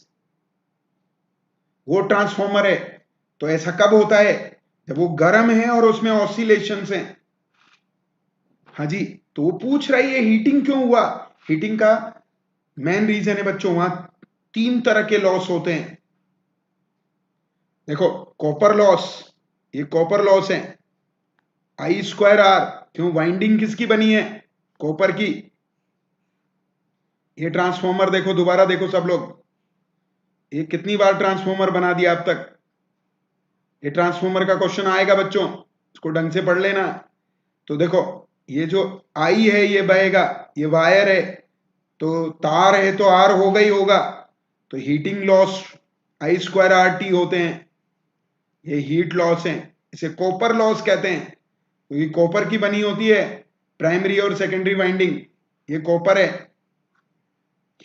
वो ट्रांसफॉर्मर है। तो ऐसा कब होता है? जब वो गर्म है और उसमें ऑसिलेशंस हैं। हाँ जी, तो वो पूछ रही है हीटिंग क्यों हुआ। हीटिंग का मेन रीजन है बच्चों, वहां तीन तरह के लॉस होते हैं। देखो, कॉपर लॉस, ये कॉपर लॉस है, I²R, क्यों? वाइंडिंग किसकी बनी है? कॉपर की। ये ट्रांसफॉर्मर देखो, दोबारा देखो सब लोग, ये कितनी बार ट्रांसफॉर्मर बना दिया अब तक। ये ट्रांसफॉर्मर का क्वेश्चन आएगा बच्चों, इसको ढंग से पढ़ लेना। तो देखो, ये जो आई है ये बहेगा, ये वायर है, तो तार है तो आर होगा ही होगा। तो हीटिंग लॉस I²RT होते हैं, ये हीट लॉस है, इसे कॉपर लॉस कहते हैं, क्योंकि कॉपर की बनी होती है प्राइमरी और सेकेंडरी वाइंडिंग, ये कॉपर है।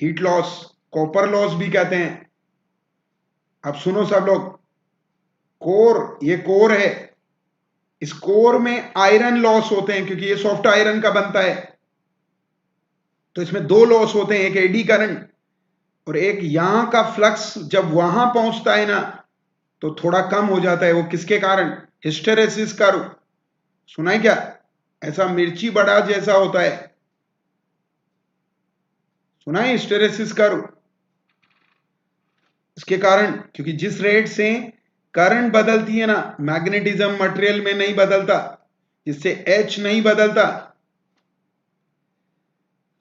हीट लॉस, कॉपर लॉस भी कहते हैं। अब सुनो सब लोग, कोर, ये कोर है, इस कोर में आयरन लॉस होते हैं, क्योंकि ये सॉफ्ट आयरन का बनता है। तो इसमें दो लॉस होते हैं, एक एडी करंट और एक यहां का फ्लक्स जब वहां पहुंचता है ना तो थोड़ा कम हो जाता है। वो किसके कारण? हिस्टेरेसिस का। सुना है क्या? ऐसा मिर्ची बड़ा जैसा होता है, सुना है हिस्टेरेसिस कर्व? इसके कारण, क्योंकि जिस रेट से करंट बदलती है ना, मैग्नेटिज्म मटेरियल में नहीं बदलता, जिससे एच नहीं बदलता।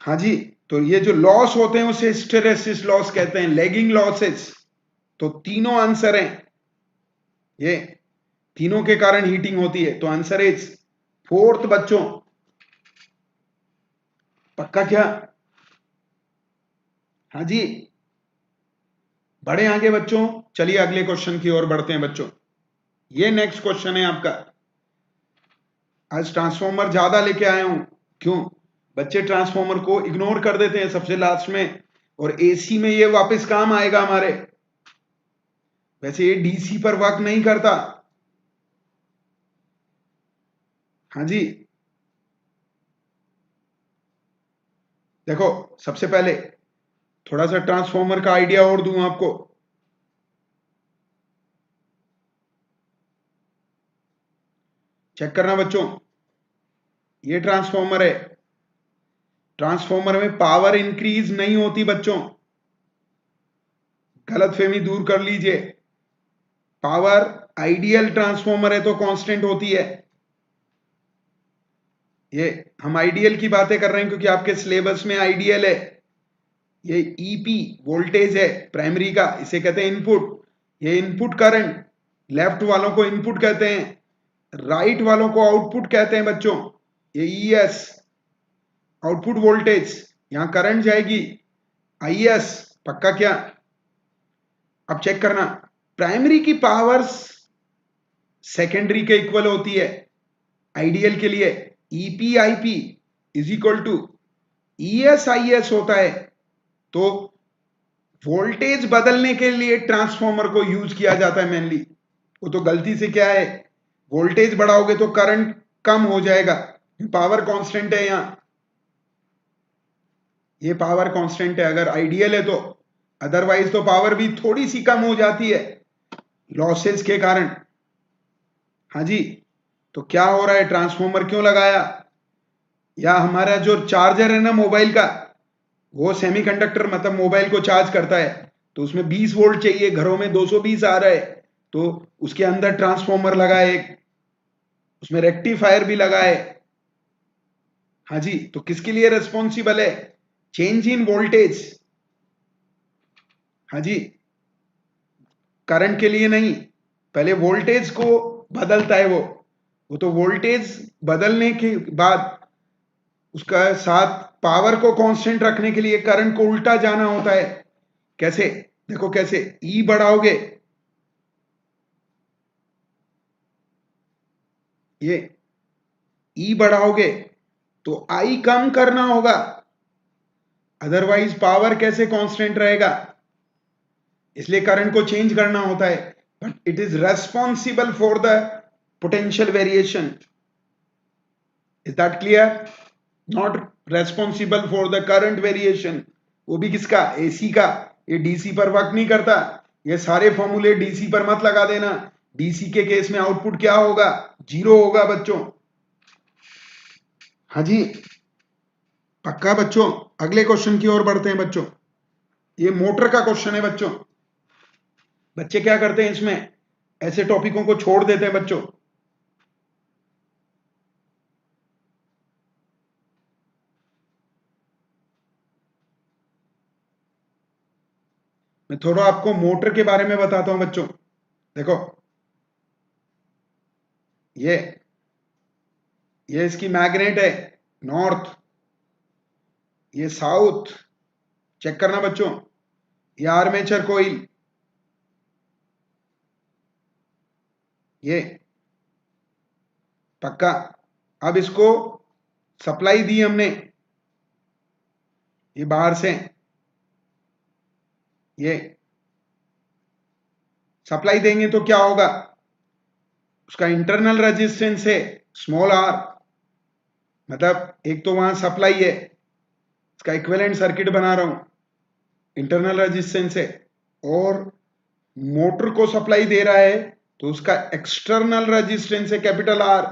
हाँ जी, तो ये जो लॉस होते हैं उसे हिस्टेरेसिस लॉस कहते हैं, लैगिंग लॉसेस। तो तीनों आंसर हैं, ये तीनों के कारण हीटिंग होती है, तो आंसर इज फोर्थ बच्चों। पक्का क्या? हाँ जी, बढ़े आगे बच्चों। चलिए अगले क्वेश्चन की ओर बढ़ते हैं बच्चों। ये नेक्स्ट क्वेश्चन है आपका। आज ट्रांसफॉर्मर ज्यादा लेके आया हूं, क्यों? बच्चे ट्रांसफॉर्मर को इग्नोर कर देते हैं सबसे लास्ट में, और एसी में ये वापस काम आएगा हमारे। वैसे ये डीसी पर वर्क नहीं करता। हाँ जी, देखो सबसे पहले थोड़ा सा ट्रांसफॉर्मर का आइडिया और दूं आपको। चेक करना बच्चों, ये ट्रांसफॉर्मर है। ट्रांसफॉर्मर में पावर इंक्रीज नहीं होती बच्चों, गलतफहमी दूर कर लीजिए। पावर आइडियल ट्रांसफॉर्मर है तो कांस्टेंट होती है। ये हम आइडियल की बातें कर रहे हैं क्योंकि आपके सिलेबस में आइडियल है। ये ईपी वोल्टेज है प्राइमरी का, इसे कहते हैं इनपुट। ये इनपुट करंट, लेफ्ट वालों को इनपुट कहते हैं, राइट वालों को आउटपुट कहते हैं बच्चों। ये ईएस आउटपुट वोल्टेज, यहां करंट जाएगी आईएस। पक्का क्या? अब चेक करना, प्राइमरी की पावर्स सेकेंडरी के इक्वल होती है आइडियल के लिए। EP IP is equal to ES IS होता है। तो वोल्टेज बदलने के लिए ट्रांसफॉर्मर को यूज किया जाता है मेनली। वो तो गलती से क्या है, वोल्टेज बढ़ाओगे तो करंट कम हो जाएगा। पावर कांस्टेंट है यहां, ये पावर कांस्टेंट है अगर आइडियल है तो। अदरवाइज तो पावर भी थोड़ी सी कम हो जाती है लॉसेस के कारण। हाँ जी, तो क्या हो रहा है, ट्रांसफॉर्मर क्यों लगाया? या हमारा जो चार्जर है ना मोबाइल का, वो सेमीकंडक्टर मतलब मोबाइल को चार्ज करता है, तो उसमें 20 वोल्ट चाहिए, घरों में 220 आ रहा है, तो उसके अंदर ट्रांसफॉर्मर लगा है एक, उसमें रेक्टिफायर भी लगा है। हाँ जी, तो किसके लिए रेस्पॉन्सिबल है? Change in voltage. हाँ जी, करंट के लिए नहीं, पहले वोल्टेज को बदलता है वो तो वोल्टेज बदलने के बाद उसका साथ पावर को कांस्टेंट रखने के लिए करंट को उल्टा जाना होता है। कैसे? देखो कैसे, ई बढ़ाओगे, ये ई बढ़ाओगे तो आई कम करना होगा, अदरवाइज पावर कैसे कांस्टेंट रहेगा? इसलिए करंट को चेंज करना होता है, but it is responsible for the potential variation. Is that clear? Not responsible for the current variation. वो भी किसका? एसी का। ये डीसी पर वर्क नहीं करता। ये सारे फॉर्मूले डीसी पर मत लगा देना। डीसी के केस में आउटपुट क्या होगा? जीरो होगा बच्चों। हाँ जी, पक्का बच्चों। अगले क्वेश्चन की ओर बढ़ते हैं बच्चों। ये मोटर का क्वेश्चन है बच्चों। बच्चे क्या करते हैं इसमें, ऐसे टॉपिकों को छोड़ देते हैं बच्चों। मैं थोड़ा आपको मोटर के बारे में बताता हूं बच्चों। देखो, ये ये इसकी मैग्नेट है नॉर्थ, ये साउथ। चेक करना बच्चों, ये आर्मेचर कोइल, ये पक्का। अब इसको सप्लाई दी हमने, ये बाहर से, ये सप्लाई देंगे तो क्या होगा, उसका इंटरनल रेजिस्टेंस है स्मॉल आर, मतलब एक तो वहां सप्लाई है, इसका इक्विवेलेंट सर्किट बना रहा हूं, इंटरनल रेजिस्टेंस है, और मोटर को सप्लाई दे रहा है तो उसका एक्सटर्नल रेजिस्टेंस है कैपिटल आर।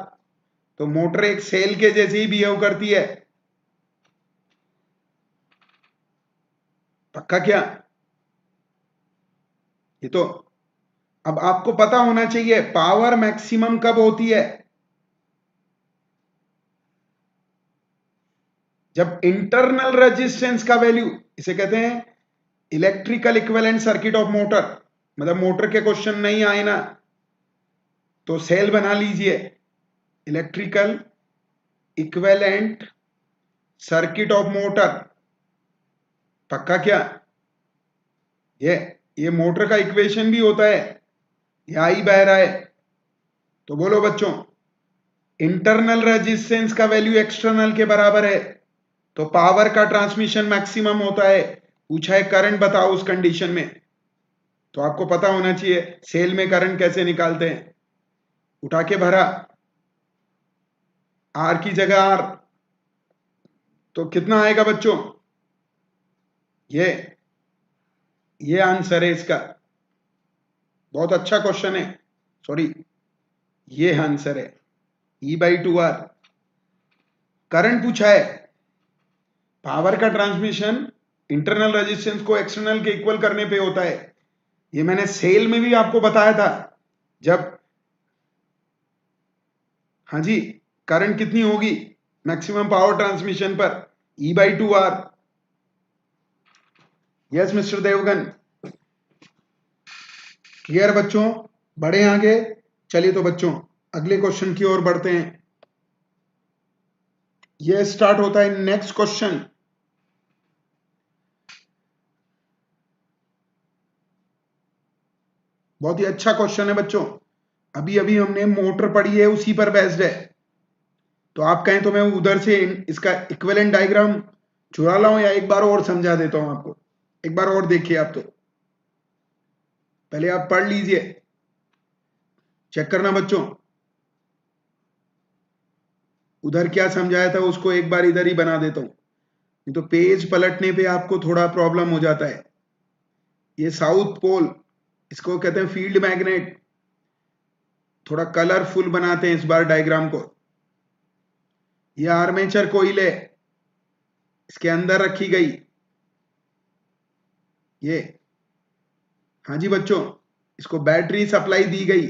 तो मोटर एक सेल के जैसे ही बिहेव करती है। पक्का क्या? ये तो अब आपको पता होना चाहिए पावर मैक्सिमम कब होती है, जब इंटरनल रेजिस्टेंस का वैल्यू, इसे कहते हैं electrical equivalent circuit of motor, मतलब मोटर के क्वेश्चन नहीं आए ना तो सेल बना लीजिए, electrical equivalent circuit of motor. पक्का क्या? ये मोटर का इक्वेशन भी होता है, यहां ही बह रहा है। तो बोलो बच्चों, इंटरनल रेजिस्टेंस का वैल्यू एक्सटर्नल के बराबर है तो पावर का ट्रांसमिशन मैक्सिमम होता है। पूछा है करंट बताओ उस कंडीशन में, तो आपको पता होना चाहिए सेल में करंट कैसे निकालते हैं। उठा के भरा आर की जगह आर, तो कितना आएगा बच्चों? ये आंसर है इसका। बहुत अच्छा क्वेश्चन है, सॉरी ये आंसर है E/2R। करंट पूछा है, पावर का ट्रांसमिशन इंटरनल रेजिस्टेंस को एक्सटर्नल के इक्वल करने पे होता है। ये मैंने सेल में भी आपको बताया था, जब हाँ जी करंट कितनी होगी मैक्सिमम पावर ट्रांसमिशन पर, E/2R। Yes mister Devgan, clear बच्चों? बढ़े आगे, चलिए तो बच्चों अगले क्वेश्चन की ओर बढ़ते हैं। यह स्टार्ट होता है नेक्स्ट क्वेश्चन। बहुत ही अच्छा क्वेश्चन है बच्चों, अभी अभी हमने मोटर पढ़ी है उसी पर बेस्ड है। तो आप कहें तो मैं उधर से इसका इक्विवेलेंट डायग्राम चुरा लाऊं या एक बार और समझा देता हूं आपको? एक बार और देखिए आप, तो पहले आप पढ़ लीजिए, चेक करना बच्चों, उधर क्या समझाया था उसको एक बार इधर ही बना देता हूं, नहीं तो पेज पलटने पे आपको थोड़ा प्रॉब्लम हो जाता है। ये साउथ पोल, इसको कहते हैं फील्ड मैग्नेट। थोड़ा कलरफुल बनाते हैं इस बार डायग्राम को। ये आर्मेचर कोइल है, इसके अंदर रखी गई ये, हाँ जी बच्चों, इसको बैटरी सप्लाई दी गई,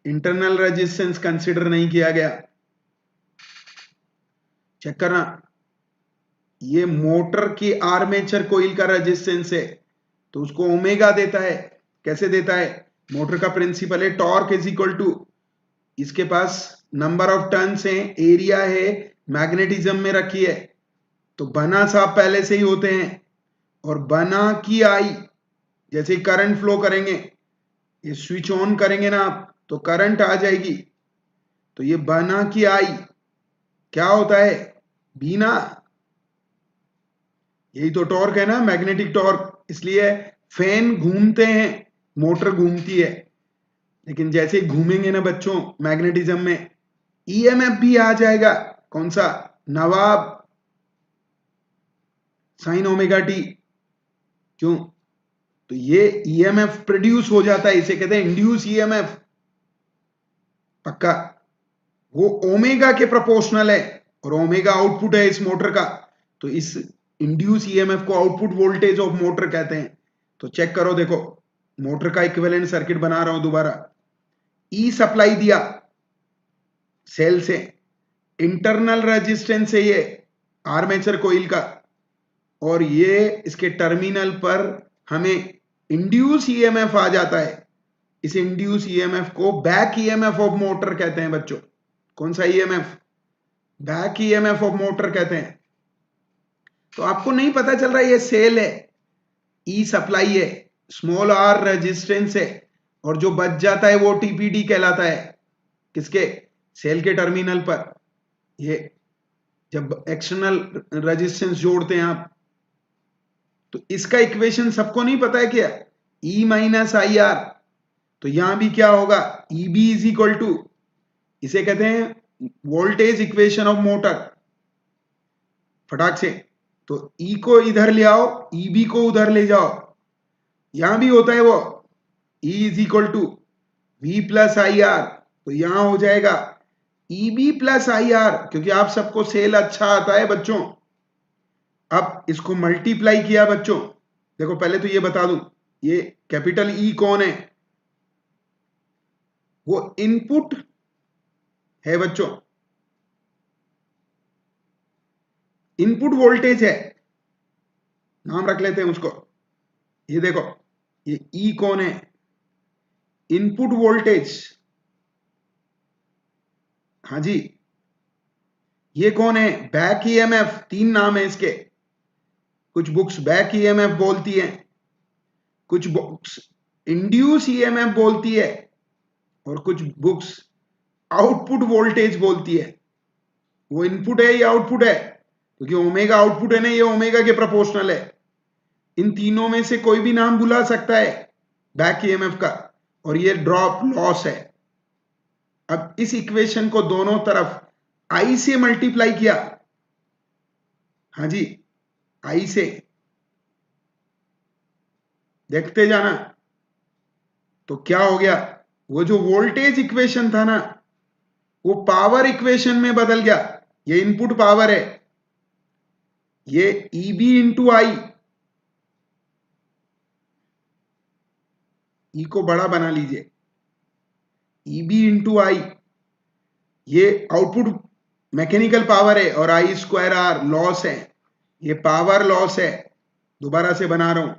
इंटरनल रेजिस्टेंस कंसीडर नहीं किया गया। चेक करना, ये मोटर की आर्मेचर कोइल का रेजिस्टेंस है तो उसको ओमेगा देता है। कैसे देता है? मोटर का प्रिंसिपल है टॉर्क इज इक्वल टू, इसके पास नंबर ऑफ टर्न्स है, एरिया है, मैग्नेटिज्म में रखी है, तो बना साहब पहले से ही होते हैं, और बना की आई, जैसे करंट फ्लो करेंगे, ये स्विच ऑन करेंगे ना आप तो करंट आ जाएगी, तो ये बना की आई क्या होता है? बीना, यही तो टॉर्क है ना, मैग्नेटिक टॉर्क। इसलिए फैन घूमते हैं, मोटर घूमती है, लेकिन जैसे ही घूमेंगे ना बच्चों मैग्नेटिज्म में, ईएमएफ भी आ जाएगा। कौन सा? नवाब साइन ओमेगा टी। क्यों? तो ये ईएमएफ प्रोड्यूस हो जाता है, इसे कहते हैं इंड्यूस ईएमएफ। पक्का? वो ओमेगा के प्रोपोर्शनल है, और ओमेगा आउटपुट है इस मोटर का, तो इस इंड्यूस ईएमएफ को आउटपुट वोल्टेज ऑफ मोटर कहते हैं। तो चेक करो, देखो मोटर का इक्विवेलेंट सर्किट बना रहा हूं दोबारा। ई सप्लाई दिया सेल से, इंटरनल रेजिस्टेंस है ये आर्मेचर कोइल का, और ये इसके टर्मिनल पर हमें इंड्यूस ईएमएफ आ जाता है। इस इंड्यूस ईएमएफ को बैक ईएमएफ ऑफ मोटर कहते हैं बच्चों। कौन सा EMF? Back EMF of motor कहते हैं। तो आपको नहीं पता चल रहा है, ये सेल है, ई सप्लाई है, स्मॉल आर रेजिस्टेंस है, और जो बच जाता है वो टीपीडी कहलाता है। किसके? सेल के टर्मिनल पर। ये जब एक्सटर्नल रेजिस्टेंस जोड़ते हैं आप, तो इसका इक्वेशन सबको नहीं पता है क्या? E माइनस आई आर। तो यहां भी क्या होगा? EB इज इक्वल टू, इसे कहते हैं वोल्टेज इक्वेशन ऑफ मोटर। फटाक से, तो E को इधर ले आओ, EB को उधर ले जाओ, यहां भी होता है वो, E is equal to V plus I R. तो यहां हो जाएगा EB प्लस आई आर, क्योंकि आप सबको सेल अच्छा आता है बच्चों। अब इसको मल्टीप्लाई किया बच्चों, देखो पहले तो ये बता दूं, ये कैपिटल ई कौन है? वो इनपुट है बच्चों, इनपुट वोल्टेज है, नाम रख लेते हैं उसको। ये देखो, ये ई कौन है? Input voltage. हाँ जी, ये कौन है? Back EMF. तीन नाम है इसके, कुछ बुक्स बैक ईएमएफ बोलती हैं, कुछ बुक्स इंड्यूस ईएमएफ बोलती है, और कुछ बुक्स आउटपुट वोल्टेज बोलती है। वो इनपुट है या आउटपुट है? क्योंकि ओमेगा आउटपुट है ना, ये ओमेगा के प्रोपोर्शनल है। इन तीनों में से कोई भी नाम बुला सकता है बैक ईएमएफ का, और ये ड्रॉप लॉस है। अब इस इक्वेशन को दोनों तरफ आई से मल्टीप्लाई किया, हाँ जी, आई से, देखते जाना, तो क्या हो गया? वो जो वोल्टेज इक्वेशन था ना, वो पावर इक्वेशन में बदल गया। ये इनपुट पावर है, ये ईबी इंटू आई, ई को बड़ा बना लीजिए, ईबी इंटू आई, ये आउटपुट मैकेनिकल पावर है, और आई स्क्वायर आर लॉस है, ये पावर लॉस है। दोबारा से बना रहा हूं,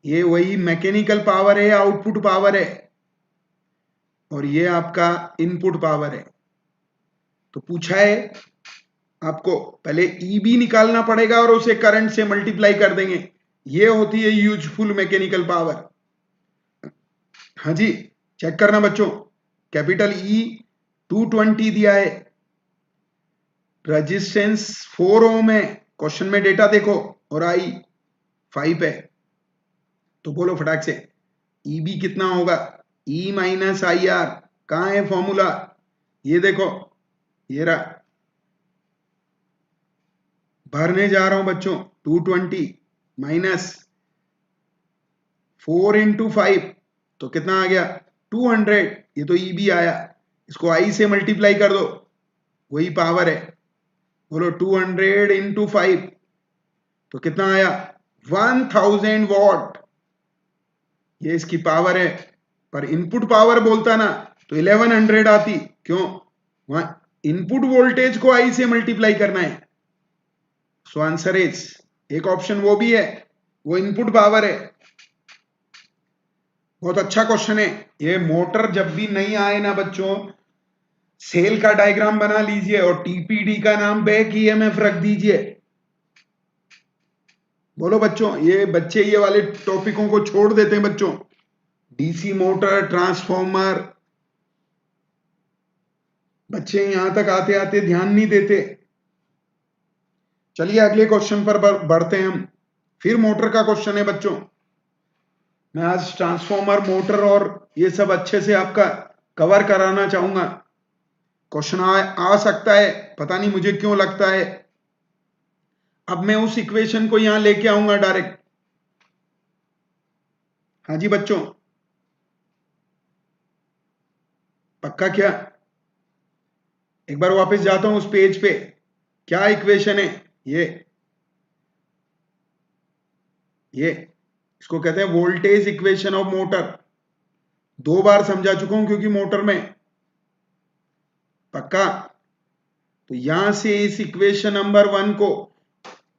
ये वही मैकेनिकल पावर है, आउटपुट पावर है, और ये आपका इनपुट पावर है। तो पूछा है आपको, पहले ईबी निकालना पड़ेगा और उसे करंट से मल्टीप्लाई कर देंगे। ये होती है यूजफुल मैकेनिकल पावर। हाँ जी, चेक करना बच्चों, कैपिटल ई 220 दिया है, रेजिस्टेंस 4 ओम है, क्वेश्चन में डेटा देखो, और आई 5 है। तो बोलो फटाक से, ईबी कितना होगा? E minus I R. कहां है फॉर्मूला? ये देखो, ये रहा, भरने जा रहा हूं बच्चों। 220 माइनस 4 इंटू 5, तो कितना आ गया? 200। ये तो ईबी आया, इसको आई से मल्टीप्लाई कर दो, वही पावर है। बोलो 200 इंटू 5, तो कितना आया? 1000 वॉट। ये इसकी पावर है, पर इनपुट पावर बोलता ना तो 1100 आती। क्यों? वहां इनपुट वोल्टेज को आई से मल्टीप्लाई करना है। सो आंसर इज, एक ऑप्शन वो भी है, वो इनपुट पावर है। बहुत अच्छा क्वेश्चन है ये। मोटर जब भी नहीं आए ना बच्चों, सेल का डायग्राम बना लीजिए और टीपीडी का नाम बैक ईएमएफ रख दीजिए। बोलो बच्चों, ये बच्चे ये वाले टॉपिकों को छोड़ देते हैं बच्चों, डीसी मोटर, ट्रांसफॉर्मर, बच्चे यहां तक आते आते ध्यान नहीं देते। चलिए अगले क्वेश्चन पर बढ़ते हैं हम। फिर मोटर का क्वेश्चन है बच्चों। मैं आज ट्रांसफॉर्मर, मोटर और ये सब अच्छे से आपका कवर कराना चाहूंगा। क्वेश्चन आ सकता है, पता नहीं मुझे क्यों लगता है। अब मैं उस इक्वेशन को यहां लेके आऊंगा डायरेक्ट। हाँ जी बच्चों, पक्का क्या? एक बार वापस जाता हूं उस पेज पे। क्या इक्वेशन है ये इसको कहते हैं वोल्टेज इक्वेशन ऑफ मोटर। दो बार समझा चुका हूं क्योंकि मोटर में, पक्का। तो यहां से इस इक्वेशन नंबर 1 को,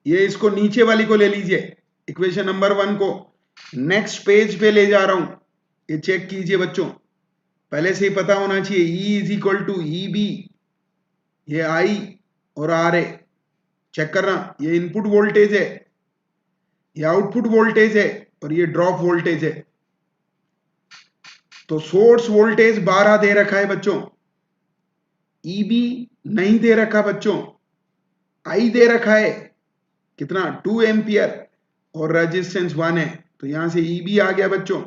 ये इसको नीचे वाली को ले लीजिए, इक्वेशन नंबर 1 को नेक्स्ट पेज पे ले जा रहा हूं। ये चेक कीजिए बच्चों, पहले से ही पता होना चाहिए। E is equal to E B, ये आई और आर है। चेक करना, ये इनपुट वोल्टेज है, ये आउटपुट वोल्टेज है, और ये ड्रॉप वोल्टेज है। तो सोर्स वोल्टेज 12 दे रखा है बच्चों, ईबी नहीं दे रखा बच्चों, आई दे रखा है कितना? 2 एम्पियर, और रेजिस्टेंस 1 है। तो यहां से ईबी आ गया बच्चों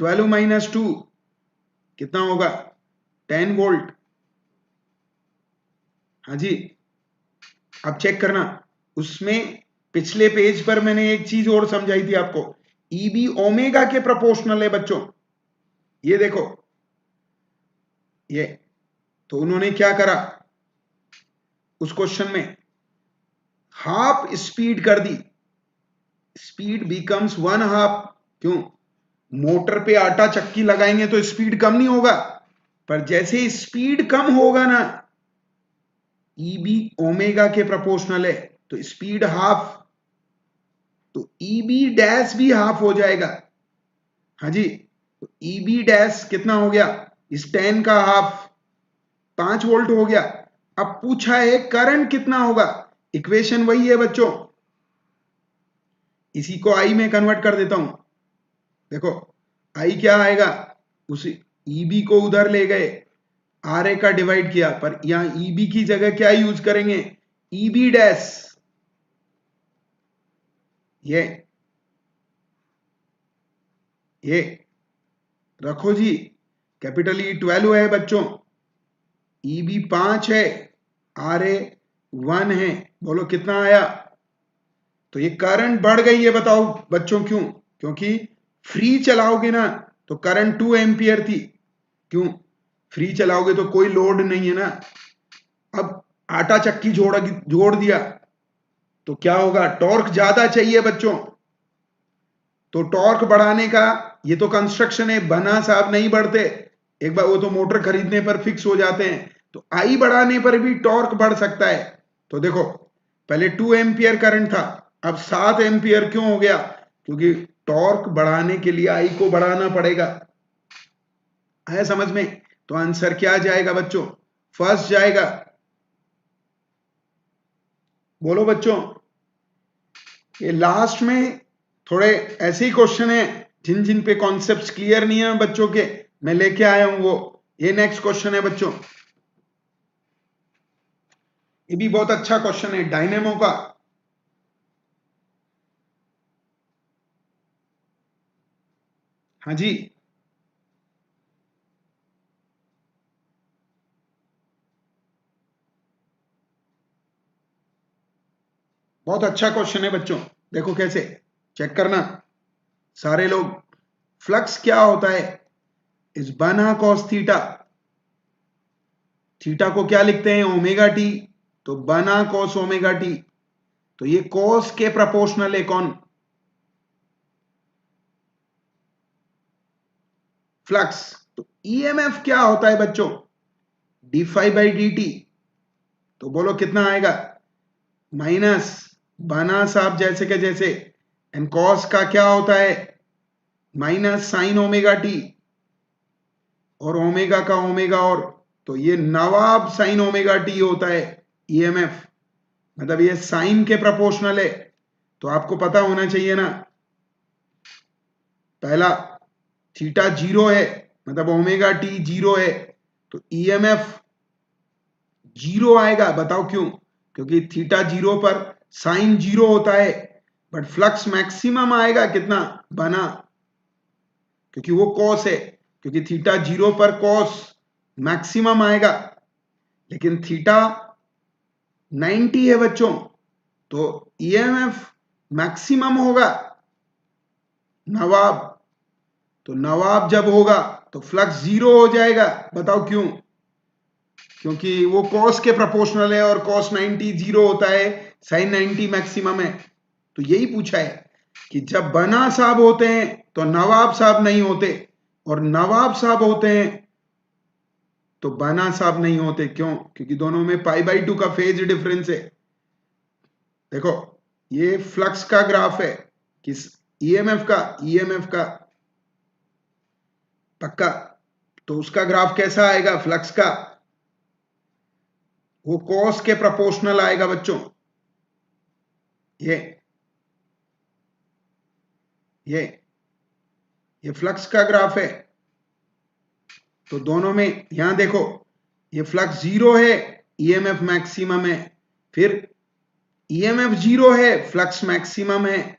12 माइनस 2 कितना होगा? 10 वोल्ट। हाँ जी, अब चेक करना, उसमें पिछले पेज पर मैंने एक चीज और समझाई थी आपको, ईबी ओमेगा के प्रोपोर्शनल है बच्चों। ये देखो, ये तो उन्होंने क्या करा उस क्वेश्चन में, हाफ स्पीड कर दी, स्पीड बिकम्स 1/2। क्यों? मोटर पे आटा चक्की लगाएंगे तो स्पीड कम नहीं होगा, पर जैसे स्पीड कम होगा ना, ईबी ओमेगा के प्रोपोर्शनल है, तो स्पीड हाफ, तो ईबी डैश भी हाफ हो जाएगा। हाँ जी, तो ईबी डैश कितना हो गया? इस 10 का हाफ 5 वोल्ट हो गया। अब पूछा है करंट कितना होगा, इक्वेशन वही है बच्चों, इसी को आई में कन्वर्ट कर देता हूं। देखो आई क्या आएगा, उस ईबी को उधर ले गए, आर ए का डिवाइड किया, पर यहां ईबी की जगह क्या यूज करेंगे, ईबी डैश। ये रखो जी, कैपिटल ई 12 है बच्चों, ईबी 5 है, आर ए 1 है। बोलो कितना आया? तो ये करंट बढ़ गई है, बताओ बच्चों क्यों? क्योंकि फ्री चलाओगे ना तो करंट 2 एम्पियर थी। क्यों? फ्री चलाओगे तो कोई लोड नहीं है ना। अब आटा चक्की जोड़ दिया तो क्या होगा, टॉर्क ज्यादा चाहिए बच्चों। तो टॉर्क बढ़ाने का, ये तो कंस्ट्रक्शन है, बना साहब नहीं बढ़ते, एक बार वो तो मोटर खरीदने पर फिक्स हो जाते हैं। तो आई बढ़ाने पर भी टॉर्क बढ़ सकता है। तो देखो पहले 2 एम्पियर करंट था, अब 7 एम्पियर क्यों हो गया? क्योंकि टॉर्क बढ़ाने के लिए आई को बढ़ाना पड़ेगा। आया समझ में? तो आंसर क्या जाएगा बच्चों? फर्स्ट जाएगा। बोलो बच्चों, ये लास्ट में थोड़े ऐसे ही क्वेश्चन है जिन जिन पे कॉन्सेप्ट्स क्लियर नहीं है बच्चों के, मैं लेके आया हूं वो। ये नेक्स्ट क्वेश्चन है बच्चों, ये भी बहुत अच्छा क्वेश्चन है डायनेमो का। हाँ जी, बहुत अच्छा क्वेश्चन है बच्चों। देखो कैसे, चेक करना सारे लोग। फ्लक्स क्या होता है? इस बना कॉस थीटा, थीटा को क्या लिखते हैं, ओमेगा टी, तो बना कॉस ओमेगा टी, तो ये कॉस के प्रोपोर्शनल है कौन? फ्लक्स। तो ईएमएफ क्या होता है बच्चों? D phi by D T, तो बोलो कितना आएगा, माइनस बना साहब जैसे के जैसे, एंड कॉस का क्या होता है, माइनस साइन ओमेगा टी, और ओमेगा का ओमेगा, और तो ये नवाब साइन ओमेगा टी होता है ईएमएफ, मतलब ये साइन के प्रोपोर्शनल है। तो आपको पता होना चाहिए ना, पहला थीटा 0 है, मतलब ओमेगा टी 0 है, तो ईएमएफ 0 आएगा। बताओ क्यों? क्योंकि थीटा 0 पर साइन 0 होता है, बट फ्लक्स मैक्सिमम आएगा कितना, बना, क्योंकि वो कॉस है, क्योंकि थीटा 0 पर कॉस मैक्सिमम आएगा, लेकिन थीटा 90 है बच्चों, तो ईएमएफ मैक्सिमम होगा नवाब। तो नवाब जब होगा तो फ्लक्स 0 हो जाएगा। बताओ क्यों? क्योंकि वो कॉस के प्रोपोर्शनल है, और कॉस 90 0 होता है, साइन 90 मैक्सिमम है। तो यही पूछा है कि जब बना साहब होते हैं तो नवाब साहब नहीं होते, और नवाब साहब होते हैं तो बना साहब नहीं होते। क्यों? क्योंकि दोनों में π/2 का फेज डिफरेंस है। देखो ये फ्लक्स का ग्राफ है, किस, ईएमएफ का, ईएमएफ का पक्का। तो उसका ग्राफ कैसा आएगा फ्लक्स का, वो कॉस के प्रोपोर्शनल आएगा बच्चों। ये ये ये फ्लक्स का ग्राफ है। तो दोनों में यहां देखो, ये फ्लक्स 0 है, ईएमएफ मैक्सिमम है, फिर ईएमएफ 0 है, फ्लक्स मैक्सिमम है,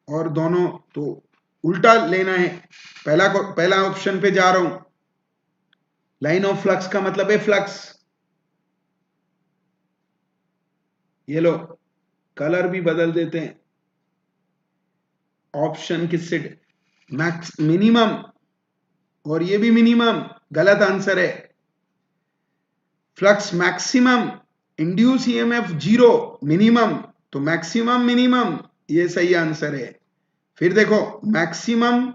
और दोनों तो उल्टा लेना है। पहला ऑप्शन पे जा रहा हूं, लाइन ऑफ फ्लक्स का मतलब है फ्लक्स। ये लो कलर भी बदल देते हैं, ऑप्शन किससे, मैक्स मिनिमम, और ये भी मिनिमम, गलत आंसर है। Flux maximum induce EMF 0 minimum, तो मैक्सिमम मिनिमम ये सही आंसर है। फिर देखो मैक्सिमम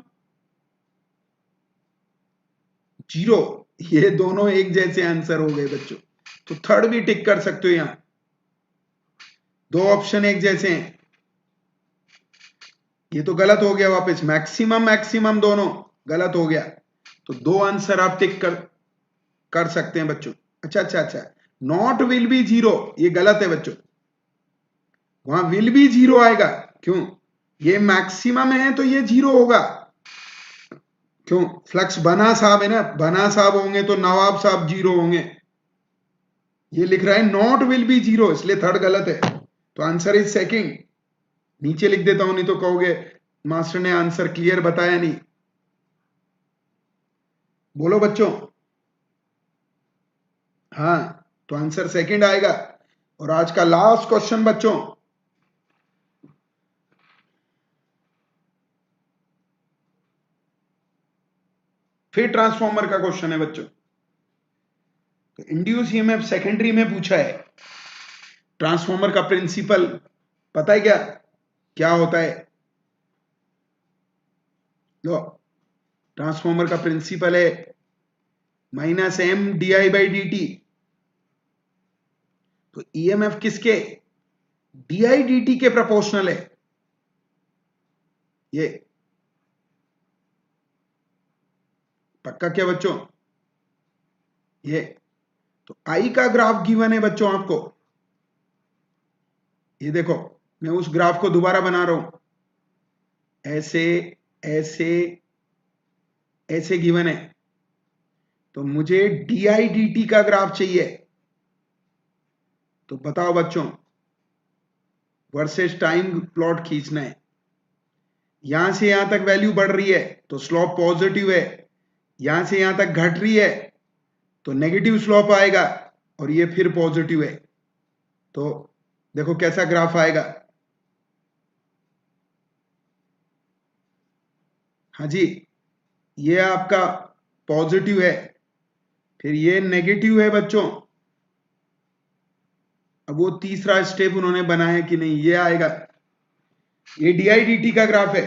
0, ये दोनों एक जैसे आंसर हो गए बच्चों, तो थर्ड भी टिक कर सकते हो। यहां दो ऑप्शन एक जैसे हैं, ये तो गलत हो गया, वापस मैक्सिमम मैक्सिमम दोनों गलत हो गया, तो दो आंसर आप टिक कर सकते हैं बच्चों। अच्छा अच्छा अच्छा, नॉट विल बी 0 ये गलत है बच्चों, वहां विल बी 0 आएगा। क्यों? ये मैक्सिमम है तो ये 0 होगा। क्यों? फ्लक्स बना साहब है ना, बना साहब होंगे तो नवाब साहब 0 होंगे। ये लिख रहा है नॉट विल बी 0, इसलिए थर्ड गलत है, तो आंसर इज सेकंड। नीचे लिख देता हूं, नहीं तो कहोगे मास्टर ने आंसर क्लियर बताया नहीं। बोलो बच्चों। हाँ, तो आंसर सेकंड आएगा। और आज का लास्ट क्वेश्चन बच्चों, फिर ट्रांसफॉर्मर का क्वेश्चन है बच्चों। तो इंड्यूस ईएमएफ सेकेंडरी में पूछा है, ट्रांसफॉर्मर का प्रिंसिपल पता है क्या क्या होता है? लो, ट्रांसफॉर्मर का प्रिंसिपल है -M/dI/dt। तो ईएमएफ किसके? dI/dt के प्रोपोर्शनल है। ये पक्का क्या बच्चों? ये तो आई का ग्राफ गिवन है बच्चों आपको, ये देखो मैं उस ग्राफ को दोबारा बना रहा हूं, ऐसे ऐसे ऐसे गिवन है, तो मुझे dI/dt का ग्राफ चाहिए। तो बताओ बच्चों, वर्सेस टाइम प्लॉट खींचना है। यहां से यहां तक वैल्यू बढ़ रही है तो स्लोप पॉजिटिव है, यहां से यहां तक घट रही है तो नेगेटिव स्लोप आएगा, और ये फिर पॉजिटिव है। तो देखो कैसा ग्राफ आएगा। हाँ जी, ये आपका पॉजिटिव है, फिर ये नेगेटिव है बच्चों। अब वो तीसरा स्टेप उन्होंने बनाया कि नहीं, ये आएगा, ये dI/dt का ग्राफ है।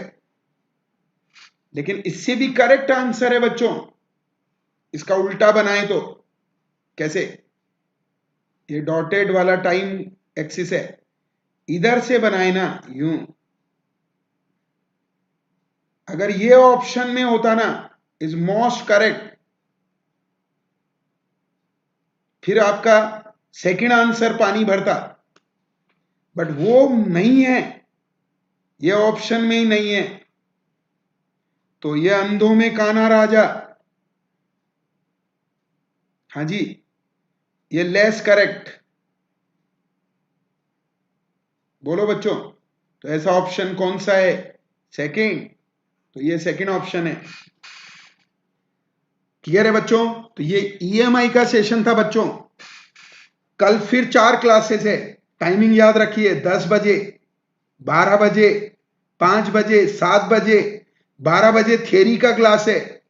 लेकिन इससे भी करेक्ट आंसर है बच्चों, इसका उल्टा बनाए तो कैसे? ये डॉटेड वाला टाइम एक्सिस है, इधर से बनाए ना यूं। अगर ये ऑप्शन में होता ना इज मोस्ट करेक्ट, फिर आपका सेकंड आंसर पानी भरता, बट वो नहीं है, ये ऑप्शन में ही नहीं है, तो ये अंधों में कान्हा राजा। हाँ जी, ये लेस करेक्ट। बोलो बच्चों, तो ऐसा ऑप्शन कौन सा है? सेकंड, तो ये सेकंड ऑप्शन है। क्लियर है बच्चों? तो ये ईएमआई का सेशन था बच्चों। कल फिर 4 क्लासेस है, टाइमिंग याद रखिए, 10 बजे, 12 बजे, 5 बजे, 7 बजे। 12 बजे थियरी का क्लास है,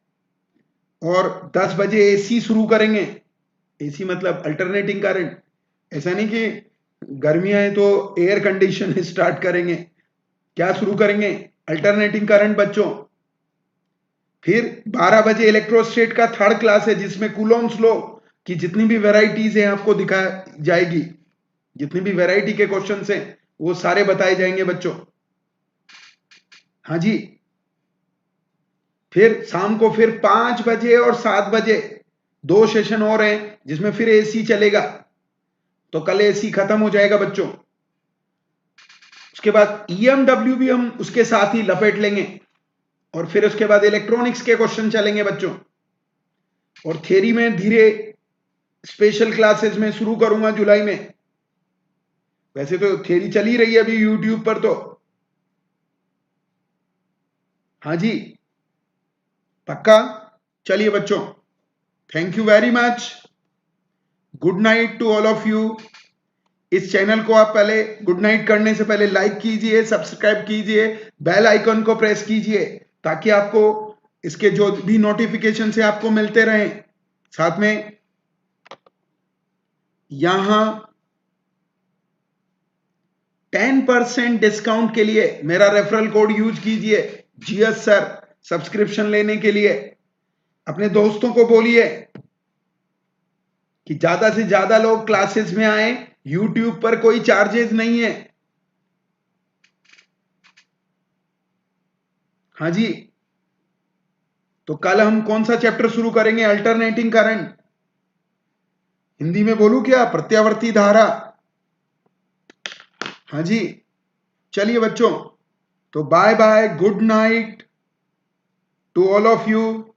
और 10 बजे एसी शुरू करेंगे। एसी मतलब अल्टरनेटिंग करंट, ऐसा नहीं कि गर्मियां हैं तो एयर कंडीशन स्टार्ट करेंगे। क्या शुरू करेंगे? अल्टरनेटिंग करंट बच्चों। फिर 12 बजे इलेक्ट्रोस्टेट का थर्ड क्लास है, जिसमें कूलॉम्स लॉ की जितनी भी वेराइटीज हैं आपको दिखाई जाएगी, जितनी भी वैरायटी के क्वेश्चंस हैं वो सारे बताए जाएंगे बच्चों। हाँ जी, फिर शाम को फिर 5 बजे और 7 बजे 2 सेशन और हैं, जिसमें फिर एसी चलेगा, तो कल एसी खत्म हो जाएगा बच्चों। उसके बाद ईएमडब्ल्यू भी हम उसके साथ ही लपेट लेंगे, और फिर उसके बाद इलेक्ट्रॉनिक्स के क्वेश्चन चलेंगे बच्चों। और थ्योरी में धीरे स्पेशल क्लासेस में शुरू करूंगा जुलाई में, वैसे तो थ्योरी चली रही है अभी यूट्यूब पर तो। हाँ जी, पक्का। चलिए बच्चों, thank you very much, good night to all of you. इस चैनल को आप पहले गुड नाइट करने से पहले लाइक कीजिए, सब्सक्राइब कीजिए, बेल आइकन को प्रेस कीजिए, ताकि आपको इसके जो भी नोटिफिकेशन से आपको मिलते रहें। साथ में यहां 10% डिस्काउंट के लिए मेरा रेफरल कोड यूज कीजिए, जीएस सर, सब्सक्रिप्शन लेने के लिए। अपने दोस्तों को बोलिए कि ज्यादा से ज्यादा लोग क्लासेस में आए। यूट्यूब पर कोई चार्जेस नहीं है। हाँ जी, तो कल हम कौन सा चैप्टर शुरू करेंगे? Alternating current. हिंदी में बोलूं क्या? प्रत्यावर्ती धारा। हाँ जी, चलिए बच्चों, तो bye bye, good night to all of you.